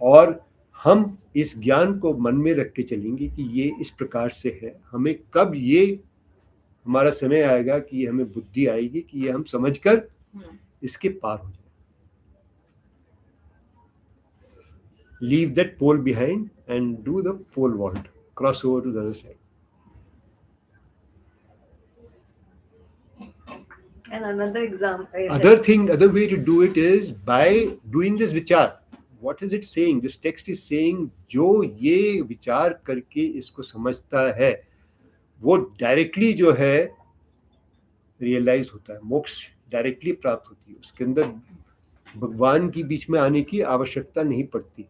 और हम इस ज्ञान को मन में रख के चलेंगे कि ये इस प्रकार से है. हमें कब ये हमारा समय आएगा कि ये हमें बुद्धि आएगी कि ये हम समझकर इसके पार हो जाए. Leave that pole behind and do the pole vault. Cross over to the other side. And another example. Other way to do it is by doing this vichar. What is it saying? This text is saying, जो ये विचार करके इसको समझता है, वो directly जो है रियलाइज होता है, मोक्ष डायरेक्टली प्राप्त होती है. उसके अंदर भगवान की बीच में आने की आवश्यकता नहीं पड़ती.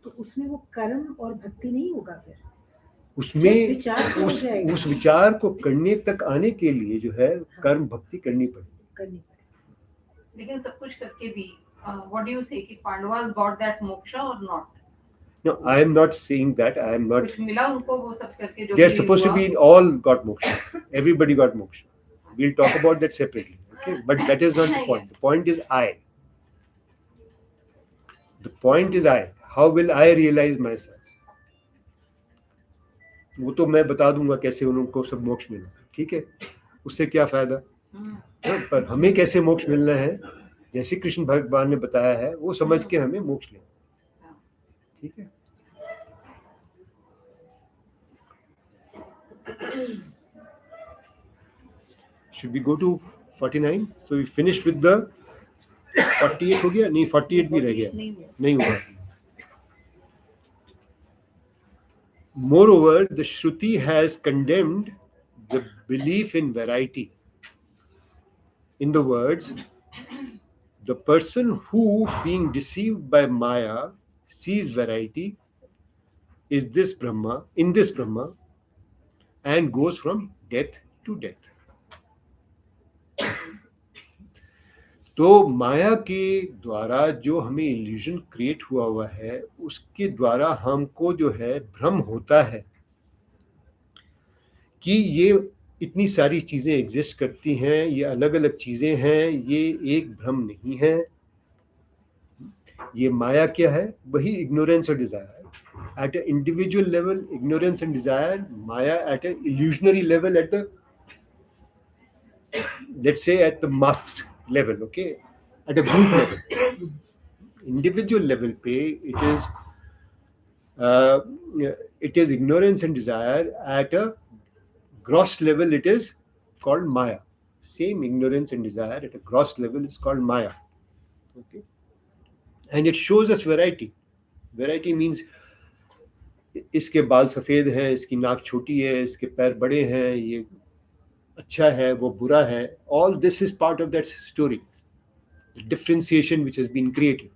तो उसमें वो कर्म और भक्ति नहीं होगा फिर. उसमें उस विचार को करने तक आने के लिए जो है कर्म भक्ति करनी पड़ेगी. लेकिन सब कुछ करके भी what do you say कि Pandavas got that moksha or not? No, I am not saying that. I am not. कुछ मिला उनको वो सब करके जो They are supposed to be all got moksha. Everybody got moksha. We'll talk about that separately. Okay, but that is not the point. The point is I. The point is I. How will I realize myself? वो तो मैं बता दूंगा कैसे उनको सब मोक्ष मिला. ठीक है, उससे क्या फायदा. पर हमें कैसे मोक्ष मिलना है, जैसे कृष्ण भगवान ने बताया है, वो समझ के हमें मोक्ष लेना. ठीक है. Should we go to 49? So we finished with the 48 हो गया. नहीं, 48 भी रह गया. नहीं हुआ. Moreover, the Shruti has condemned the belief in variety. In the words, the person who, being deceived by Maya, sees variety is this Brahma, in this Brahma, and goes from death to death. तो माया के द्वारा जो हमें illusion create हुआ है, उसके द्वारा हमको जो है भ्रम होता है कि ये इतनी सारी चीजें एग्जिस्ट करती हैं, ये अलग अलग चीजें हैं, ये एक भ्रम नहीं है. ये माया क्या है? वही इग्नोरेंस और desire. At a individual level ignorance and desire, maya at a illusionary level, at the let's say at the mass level, okay, at a group level. Individual level pe it is ignorance and desire. At a gross level it is called maya. Same ignorance and desire at a gross level is called maya. Okay, and it shows us variety. Variety means इसके बाल सफेद हैं, इसकी नाक छोटी है, इसके पैर बड़े हैं, ये अच्छा है, वो बुरा है. All this is part of that story, the differentiation which has been created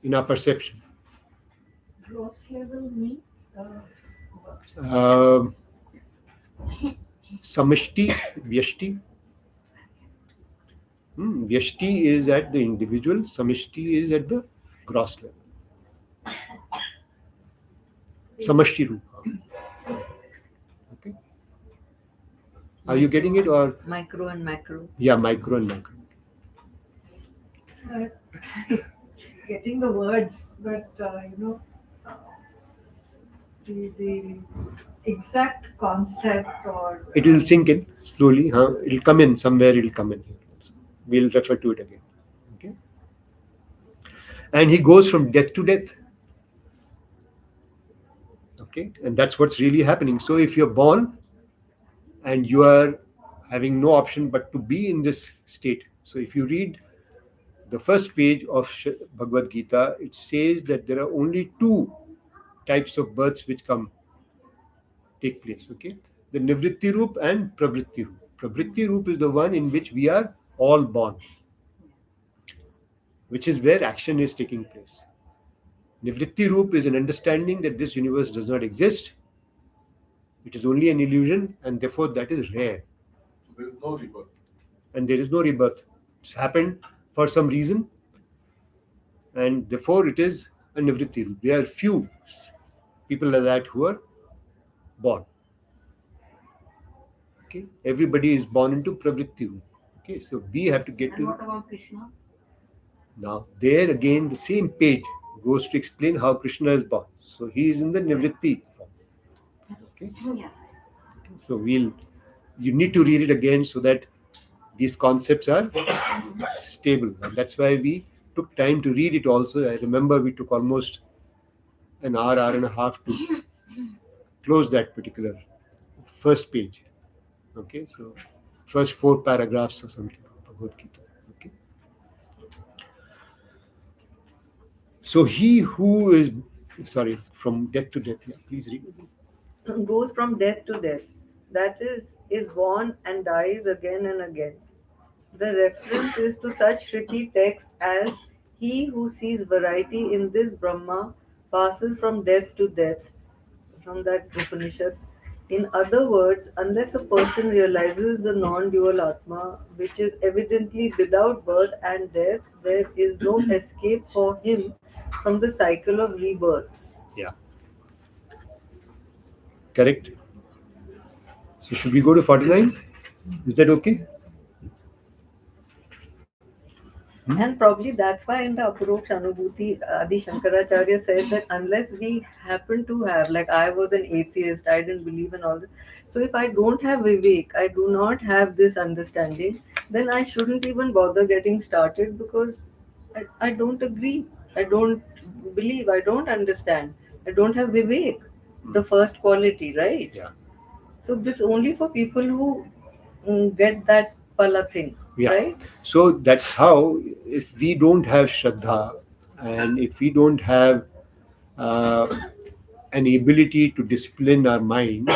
in our perception. Gross level means Samishti, Vyashti. Vyashti is at the individual, Samishti is at the gross level. Samashti Rupa. Okay. Are you getting it, or Micro and macro. Yeah, micro and macro. getting the words, but the exact concept or It will sink in slowly. It'll come in somewhere. It'll come in here. We'll refer to it again. Okay. And he goes from death to death. Okay, and that's what's really happening. So if you're born and you are having no option but to be in this state. So if you read the first page of Bhagwad Gita, it says that there are only two types of births which take place. Okay, the Nivritti Roop and Pravritti Roop. Pravritti Roop is the one in which we are all born. which is where action is taking place. Nivritti Roop is an understanding that this universe does not exist. It is only an illusion, and therefore that is rare. So there is no rebirth. And there is no rebirth. It's happened for some reason, and therefore it is a Nivritti Roop. There are few people like that who are born. Okay, everybody is born into Pravritti Roop. Okay, so we have to get And to. what about Krishna? Now, there again, the same page goes to explain how Krishna is born. So he is in the Nivritti form. Okay, Yeah. so you need to read it again so that these concepts are stable, and that's why we took time to read it. Also, I remember we took almost an hour and a half to close that particular first page. Okay, so first 4 paragraphs or something of Bhagavad Gita. Okay. So he who is from death to death. Yeah, please read. Goes from death to death. That is born and dies again and again. The reference is to such Shruti texts as he who sees variety in this Brahma passes from death to death, from that Upanishad. In other words, unless a person realizes the non dual Atma, which is evidently without birth and death, there is no escape for him from the cycle of rebirths. Yeah. Correct. So should we go to 49? Is that okay? And probably that's why in the Aparoksha Anubhuti, Adi Shankaracharya said that unless we happen to have, like I was an atheist, I didn't believe in all this. So if I don't have Vivek, I do not have this understanding, then I shouldn't even bother getting started because I don't agree. I don't believe. I don't understand. I don't have Vivek, the first quality, right? Yeah. So this only for people who get that pala thing, Yeah. right? So that's how, if we don't have Shraddha and if we don't have an ability to discipline our mind,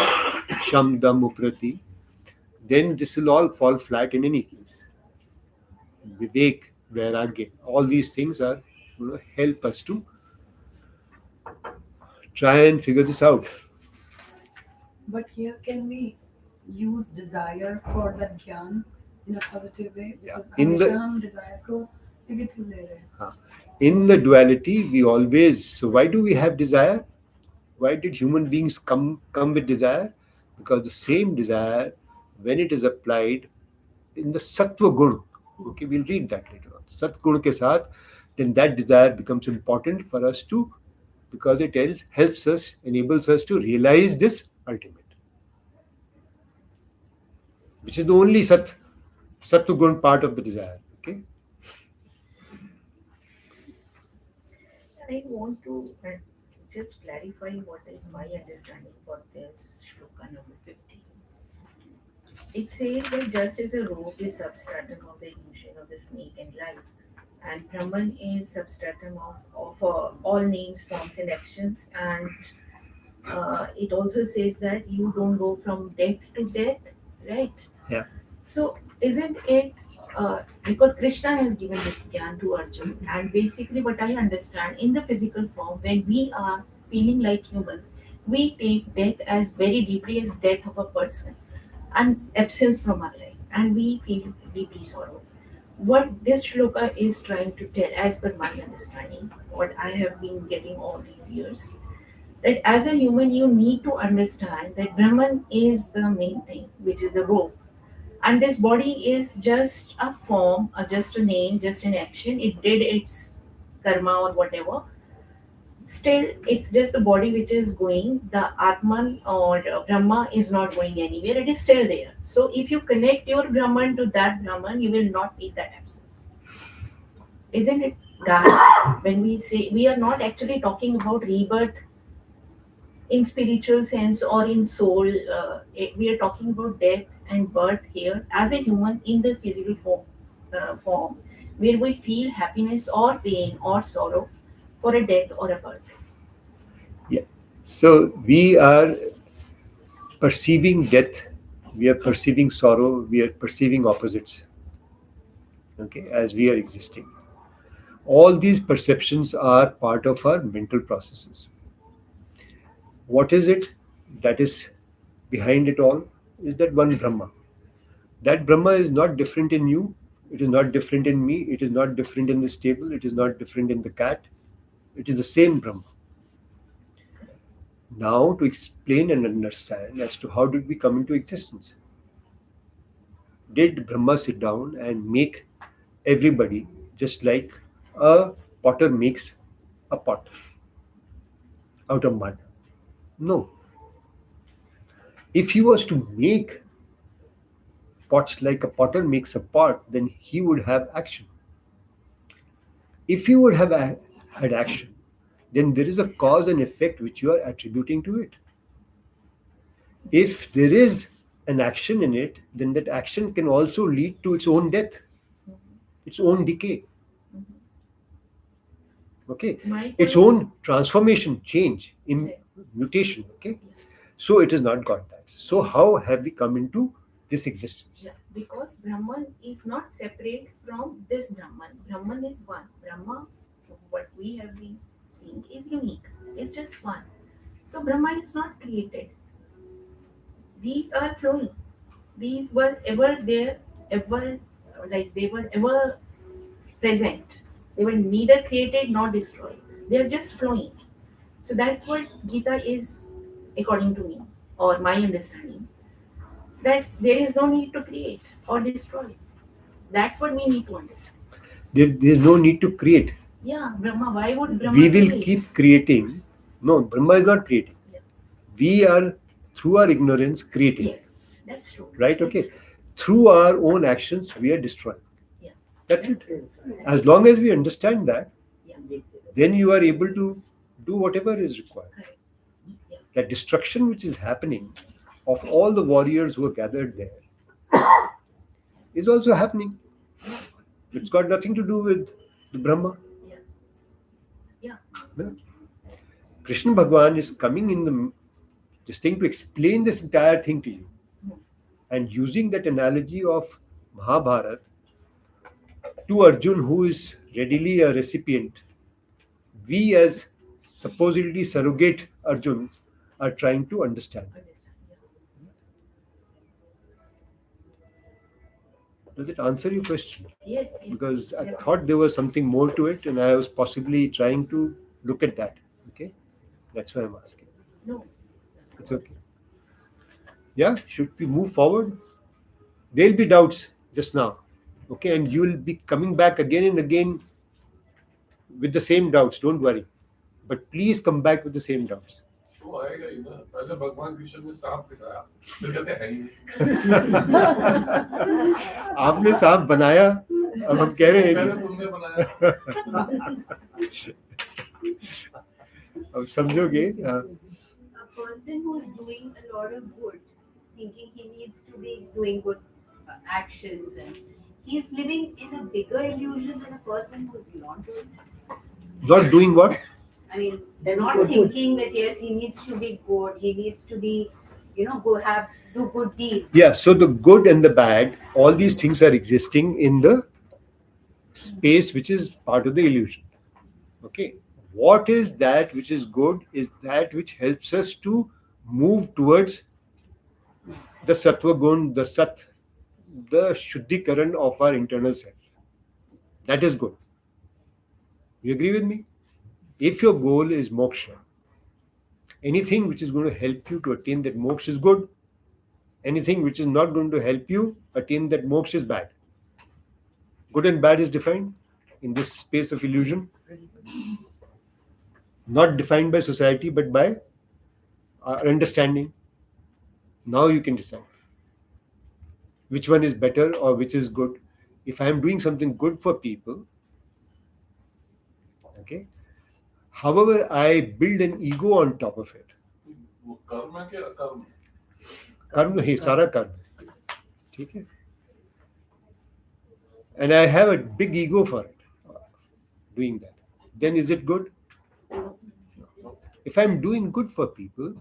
Sham Dam Uprati, then this will all fall flat in any case. Vivek, Vairagya, all these things are help us to try and figure this out. But here, can we use desire for that gyan in a positive way? Yeah. Because In the- हमेशा हम desire को negative ले रहे हैं. In the duality, we always. So why do we have desire? Why did human beings come with desire? Because the same desire, when it is applied in the sattva gun, okay, we'll read that later on. Sat gun ke saath, then that desire becomes important for us to, because it helps us, enables us to realize this ultimate, which is the only sattva gun part of the desire. Okay. I want to just clarify what is my understanding for this shloka number 50. It says that just as a rope is substratum of the illusion of the snake and light, and Brahman is substratum of all names, forms, and actions, and it also says that you don't go from death to death, right? Yeah. So isn't it because Krishna has given this gyan to Arjun, and basically what I understand in the physical form, when we are feeling like humans, we take death as very deeply as death of a person and absence from our life, and we feel deeply sorrow. What this shloka is trying to tell, as per my understanding, what I have been getting all these years, that as a human you need to understand that Brahman is the main thing, which is the rope, and this body is just a form, just a name, just an action. It did its karma or whatever. Still, it's just the body which is going. The Atman or Brahma is not going anywhere. It is still there. So if you connect your Brahman to that Brahman, you will not feel that absence. Isn't it that when we say we are not actually talking about rebirth in spiritual sense or in soul, we are talking about death and birth here as a human in the physical form where we feel happiness or pain or sorrow for a death or a birth. Yeah. So we are perceiving death, we are perceiving sorrow, we are perceiving opposites. Okay, as we are existing. All these perceptions are part of our mental processes. What is it that is behind it all? Is that one Brahma. That Brahma is not different in you, it is not different in me, it is not different in this table, it is not different in the cat. It is the same Brahma. Now, to explain and understand as to how did we come into existence. Did Brahma sit down and make everybody just like a potter makes a pot out of mud? No. If he was to make pots like a potter makes a pot, then he would have action. If he would have had action, then there is a cause and effect which you are attributing to it. If there is an action in it, then that action can also lead to its own death, its own decay. Okay, its own transformation, change, mutation. Okay, so it has not got that. So how have we come into this existence? Yeah, because Brahman is not separate from this Brahman. Brahman is one. Brahma, what we have been seeing, is unique. It's just one. So Brahma is not created. These are flowing. These were ever there, ever like they were ever present. They were neither created nor destroyed. They are just flowing. So that's what Gita is, according to me, or my understanding, that there is no need to create or destroy. That's what we need to understand. There's no need to create. Yeah, Brahma, why would Brahma We will create? keep creating. No, Brahma is not creating. Yeah. We are, through our ignorance, creating. Yes, that's true. Right? That's Okay. true. Through our own actions, we are destroying. Yeah. That's it. true. As long as we understand that, Yeah. then you are able to do whatever is required. Correct. Yeah. That destruction which is happening of all the warriors who are gathered there is also happening. It's got nothing to do with the Brahma. Yeah. No. Krishna Bhagwan is coming in this thing to explain this entire thing to you. And using that analogy of Mahabharata to Arjun, who is readily a recipient, we as supposedly surrogate Arjuns are trying to understand. Understand. Yeah. Does it answer your question? Yes. Because I Yeah. thought there was something more to it and I was possibly trying to look at that. Okay? That's why I'm asking. No. It's okay. Yeah? Should we move forward? There'll be doubts just now. Okay? And you'll be coming back again and again with the same doubts. Don't worry. But please come back with the same doubts. वो आएगा ही ना पहले भगवान कृष्ण ने सांप दिखाया फिर कहते हैं ही नहीं। आपने सांप बनाया अब हम कह रहे हैं पहले कि तुमने बनाया अब समझोगे हाँ, A person who is doing a lot of good, thinking he needs to be doing good actions, and he is living in a bigger illusion than a person who's not doing that. not doing what? I mean, they're not thinking that yes, he needs to be good, he needs to be, do good deeds. Yeah, so the good and the bad, all these things are existing in the space which is part of the illusion. Okay. What is that which is good is that which helps us to move towards the sattva gun, the sat, the shuddhikaran of our internal self. That is good. You agree with me? If your goal is moksha, anything which is going to help you to attain that moksha is good. Anything which is not going to help you attain that moksha is bad. Good and bad is defined in this space of illusion. Not defined by society, but by our understanding. Now you can decide which one is better or which is good. If I am doing something good for people, okay, however, I build an ego on top of it. वो कर्म है कि अकर्म कर्म ही सारा कर्म है, ठीक है? And I have a big ego for it, doing that. Then is it good? If I'm doing good for people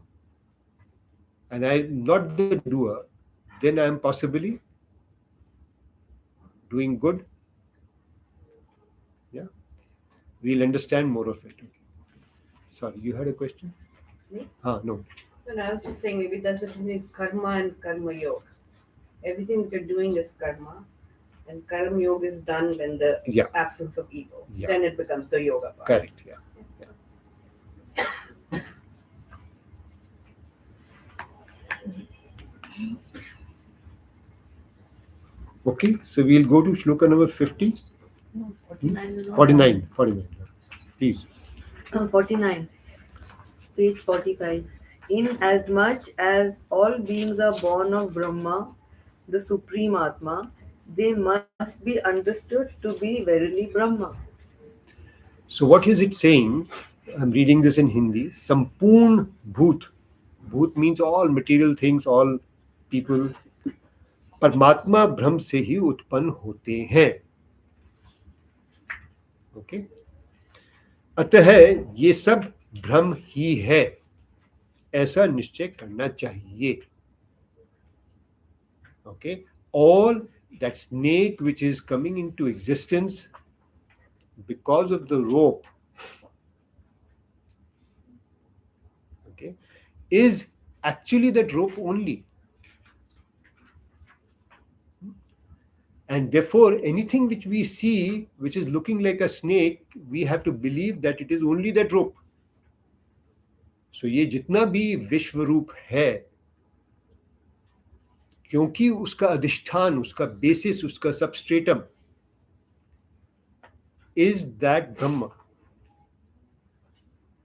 and I'm not the doer, then I'm possibly doing good. Yeah. we'll understand more of it. Okay. Sorry, you had a question? Me? No. And I was just saying, maybe that's the difference between karma and karma yoga. Everything that you're doing is karma, and karma yoga is done when the Yeah. absence of ego. Yeah. Then it becomes the yoga part. Correct. Yeah. Okay, so we'll go to shloka number 50. 49. Please. 49, page 45. Inasmuch as all beings are born of Brahma, the Supreme Atma, they must be understood to be verily Brahma. So what is it saying? I'm reading this in Hindi. Sampoorn Bhoot. Bhoot means all material things, all people. परमात्मा भ्रम से ही उत्पन्न होते हैं. Okay, अतः ये सब भ्रम ही है, ऐसा निश्चय करना चाहिए. Okay, all that snake which is coming into existence because of the rope, okay, is actually that rope only. And therefore, anything which we see which is looking like a snake, we have to believe that it is only that rope. So ये जितना भी विश्व रूप है, क्योंकि उसका अधिष्ठान, उसका बेसिस, उसका substratum is that Brahma.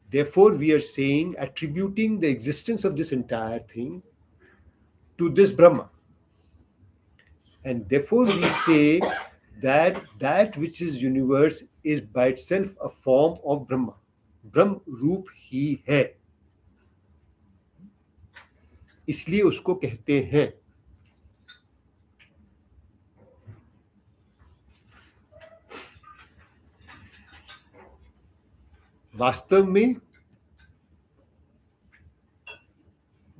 Therefore, we are saying, attributing the existence of this entire thing to this Brahma. And therefore, we say that that which is universe is by itself a form of Brahma. Brahm रूप ही है, इसलिए उसको कहते हैं. वास्तव में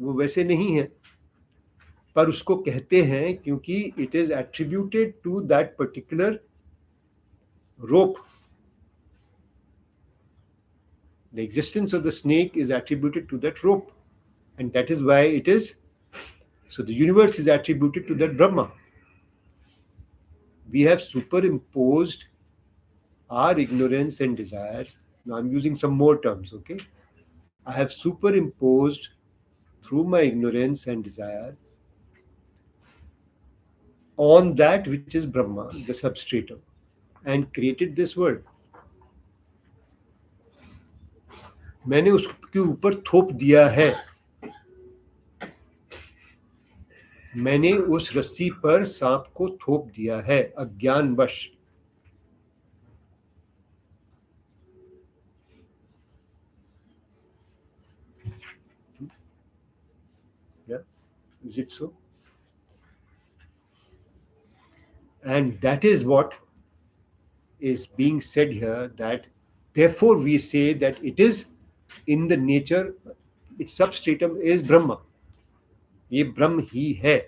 वो वैसे नहीं है, पर उसको कहते हैं क्योंकि it is attributed to that particular rope. The existence of the snake is attributed to that rope, and that is why it is. So the universe is attributed to that Brahma. We have superimposed our ignorance and desires. Now I'm using some more terms, okay? I have superimposed through my ignorance and desire on that which is Brahma, the substratum, and created this world. मैंने उसके ऊपर थोप दिया है, मैंने उस रस्सी पर सांप को थोप दिया है अज्ञानवश. Yeah, is it so? And that is what is being said here, that therefore we say that it is in the nature, its substratum is Brahma. ये ब्रह्म ही है.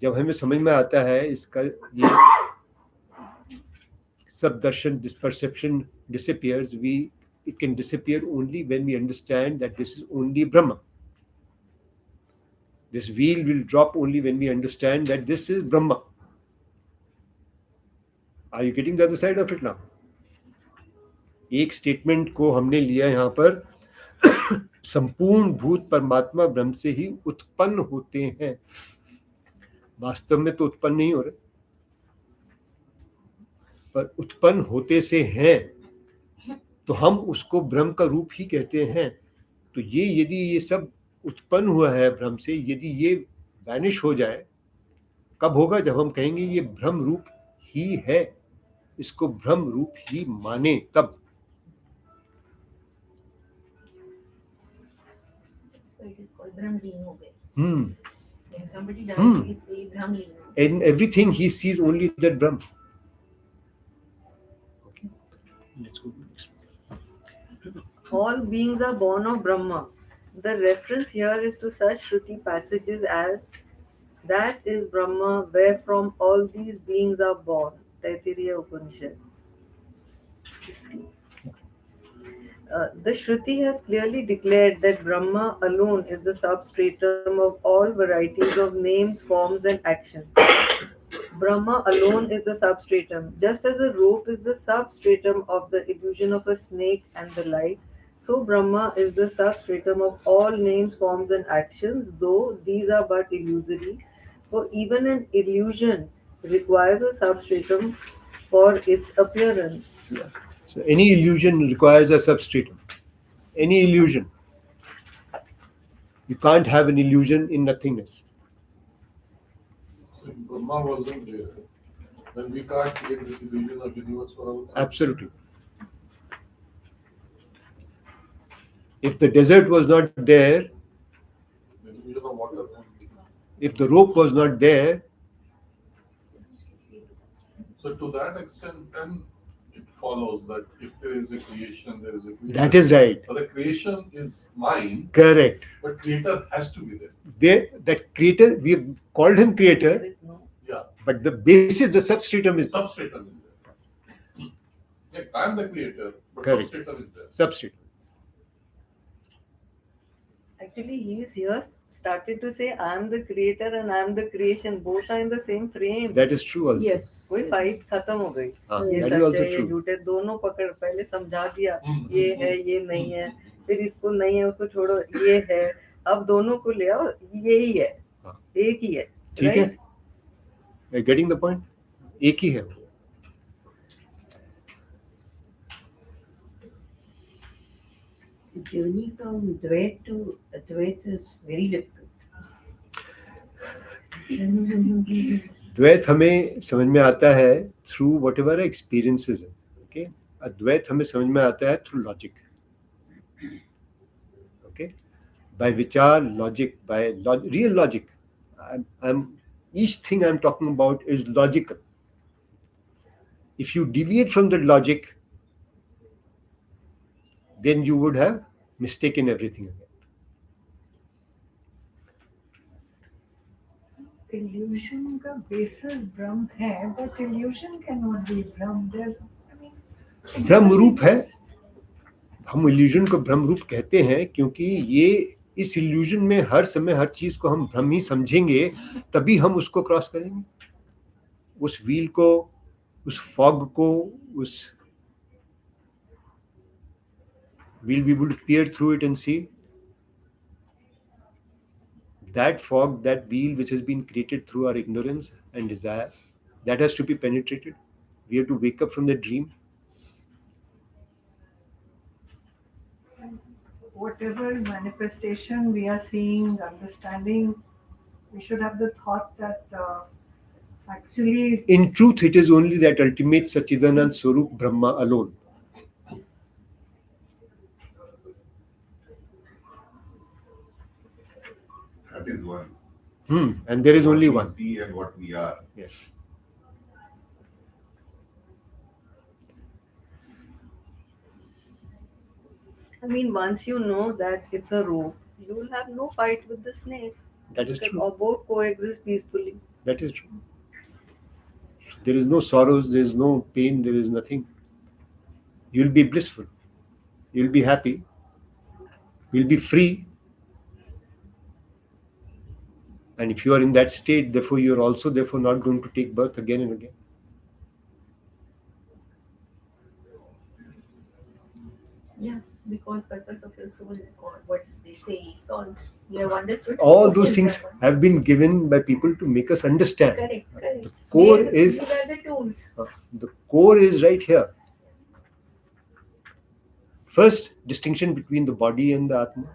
जब हमें समझ में आता है इसका ये सब दर्शन, this perception disappears. It can disappear only when we understand that this is only Brahma. This wheel will drop only when we understand that this is Brahma. Are you getting the other side of it now? एक statement को हमने लिया यहाँ पर, संपूर्ण भूत परमात्मा ब्रह्म से ही उत्पन्न होते हैं. वास्तव में तो उत्पन्न नहीं हो रहे, पर उत्पन्न होते से हैं, तो हम उसको ब्रह्म का रूप ही कहते हैं. तो ये यदि ये सब उत्पन्न हुआ है ब्रह्म से, यदि ये वैनिश हो जाए, कब होगा? जब हम कहेंगे ये ब्रह्म रूप ही है, इसको ब्रह्म रूप ही माने, तब. It is called Brahmleen ho gaye. When somebody does, we say Brahmleen. In everything he sees only that Brahma. Okay, let's go next. All beings are born of Brahma. The reference here is to such Shruti passages as that is Brahma, wherefrom all these beings are born. Taittiriya Upanishad. The Shruti has clearly declared that Brahma alone is the substratum of all varieties of names, forms, and actions. Brahma alone is the substratum. Just as a rope is the substratum of the illusion of a snake and the like, so Brahma is the substratum of all names, forms, and actions, though these are but illusory. For even an illusion requires a substratum for its appearance. So any illusion requires a substratum. Any illusion. You can't have an illusion in nothingness. So if Brahma wasn't there, then we can't create this illusion of universe for ourselves. Absolutely. If the desert was not there, The illusion of water. if the rope was not there, So to that extent, then it follows that if there is a creation, there is a creator. that is right. So the creation is mine, Correct. but creator has to be there. That creator, we have called him There creator, is no. Yeah, but the basis, the substratum is substratum is there. Like I am the creator, but Correct. substratum is there. substratum. Actually, he's here started to say, I am the creator and I am the creation. Both are in the same frame. That is true also. Yes. कोई yes. Fight खत्म हो गई हाँ, ये that is such also है ये true. झूठ है दोनों पकड़ पहले समझा दिया हम्म, ये है ये नहीं है फिर इसको नहीं है उसको छोड़ो ये है अब दोनों को ले आओ यही है हाँ. एक ही है ठीक है? right? You're getting the point? एक ही है वो. The journey from Dvait to Advait is very difficult. द्वैत हमें समझ में आता है थ्रू वट एवर एक्सपीरियंसेस है. ओके, अद्वैत हमें समझ में आता है through logic. Okay, by vichar, logic, by real logic. Each thing I'm talking about is logical. If you deviate from the logic, then you would have mistaken everything again. Illusion का basis ब्रह्म है, but illusion cannot be Brahma. There, I mean, it Brahma doesn't रूप है. exist. हम illusion को ब्रह्म रूप कहते हैं क्योंकि ये इस इल्यूजन में हर समय हर चीज को हम ब्रह्म ही समझेंगे, तभी हम उसको क्रॉस करेंगे. उस व्हील को, उस फॉग को, उस we'll be able to peer through it and see that fog, that wheel which has been created through our ignorance and desire, that has to be penetrated. We have to wake up from the dream. Whatever manifestation we are seeing, understanding, we should have the thought that actually In truth, it is only that ultimate Sachidanand Swarup Brahma alone. That is one. And there is What only we one. see and what we are. Yes. I mean, once you know that it's a rope, you will have no fight with the snake. That is You can true. both coexist peacefully. That is true. There is no sorrows, there is no pain, there is nothing. You'll be blissful. You'll be happy. You'll be free. And if you are in that state, therefore you are also therefore not going to take birth again and again. Yeah, because purpose of your soul, or what they say is solved. You have understood. All what those is things that one. have been given by people to make us understand. Correct, correct. The core These is are the tools. the core is right here. First, distinction between the body and the Atma.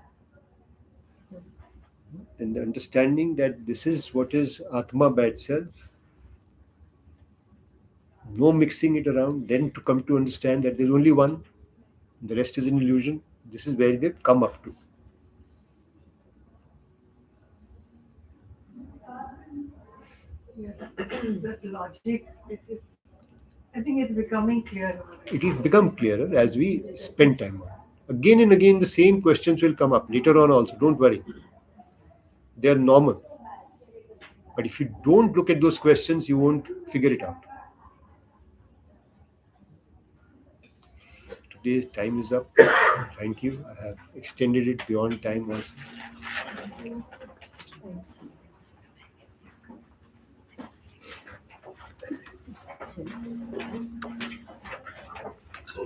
And the understanding that this is what is Atma by itself. No mixing it around. Then to come to understand that there's only one. The rest is an illusion. This is where we've come up to. yes, that logic. It's I think it's becoming clearer. It will become clearer as we spend time on it. Again and again, the same questions will come up later on also. Don't worry. They are normal. But if you don't look at those questions, you won't figure it out. today's time is up. Thank you. I have extended it beyond time also. So,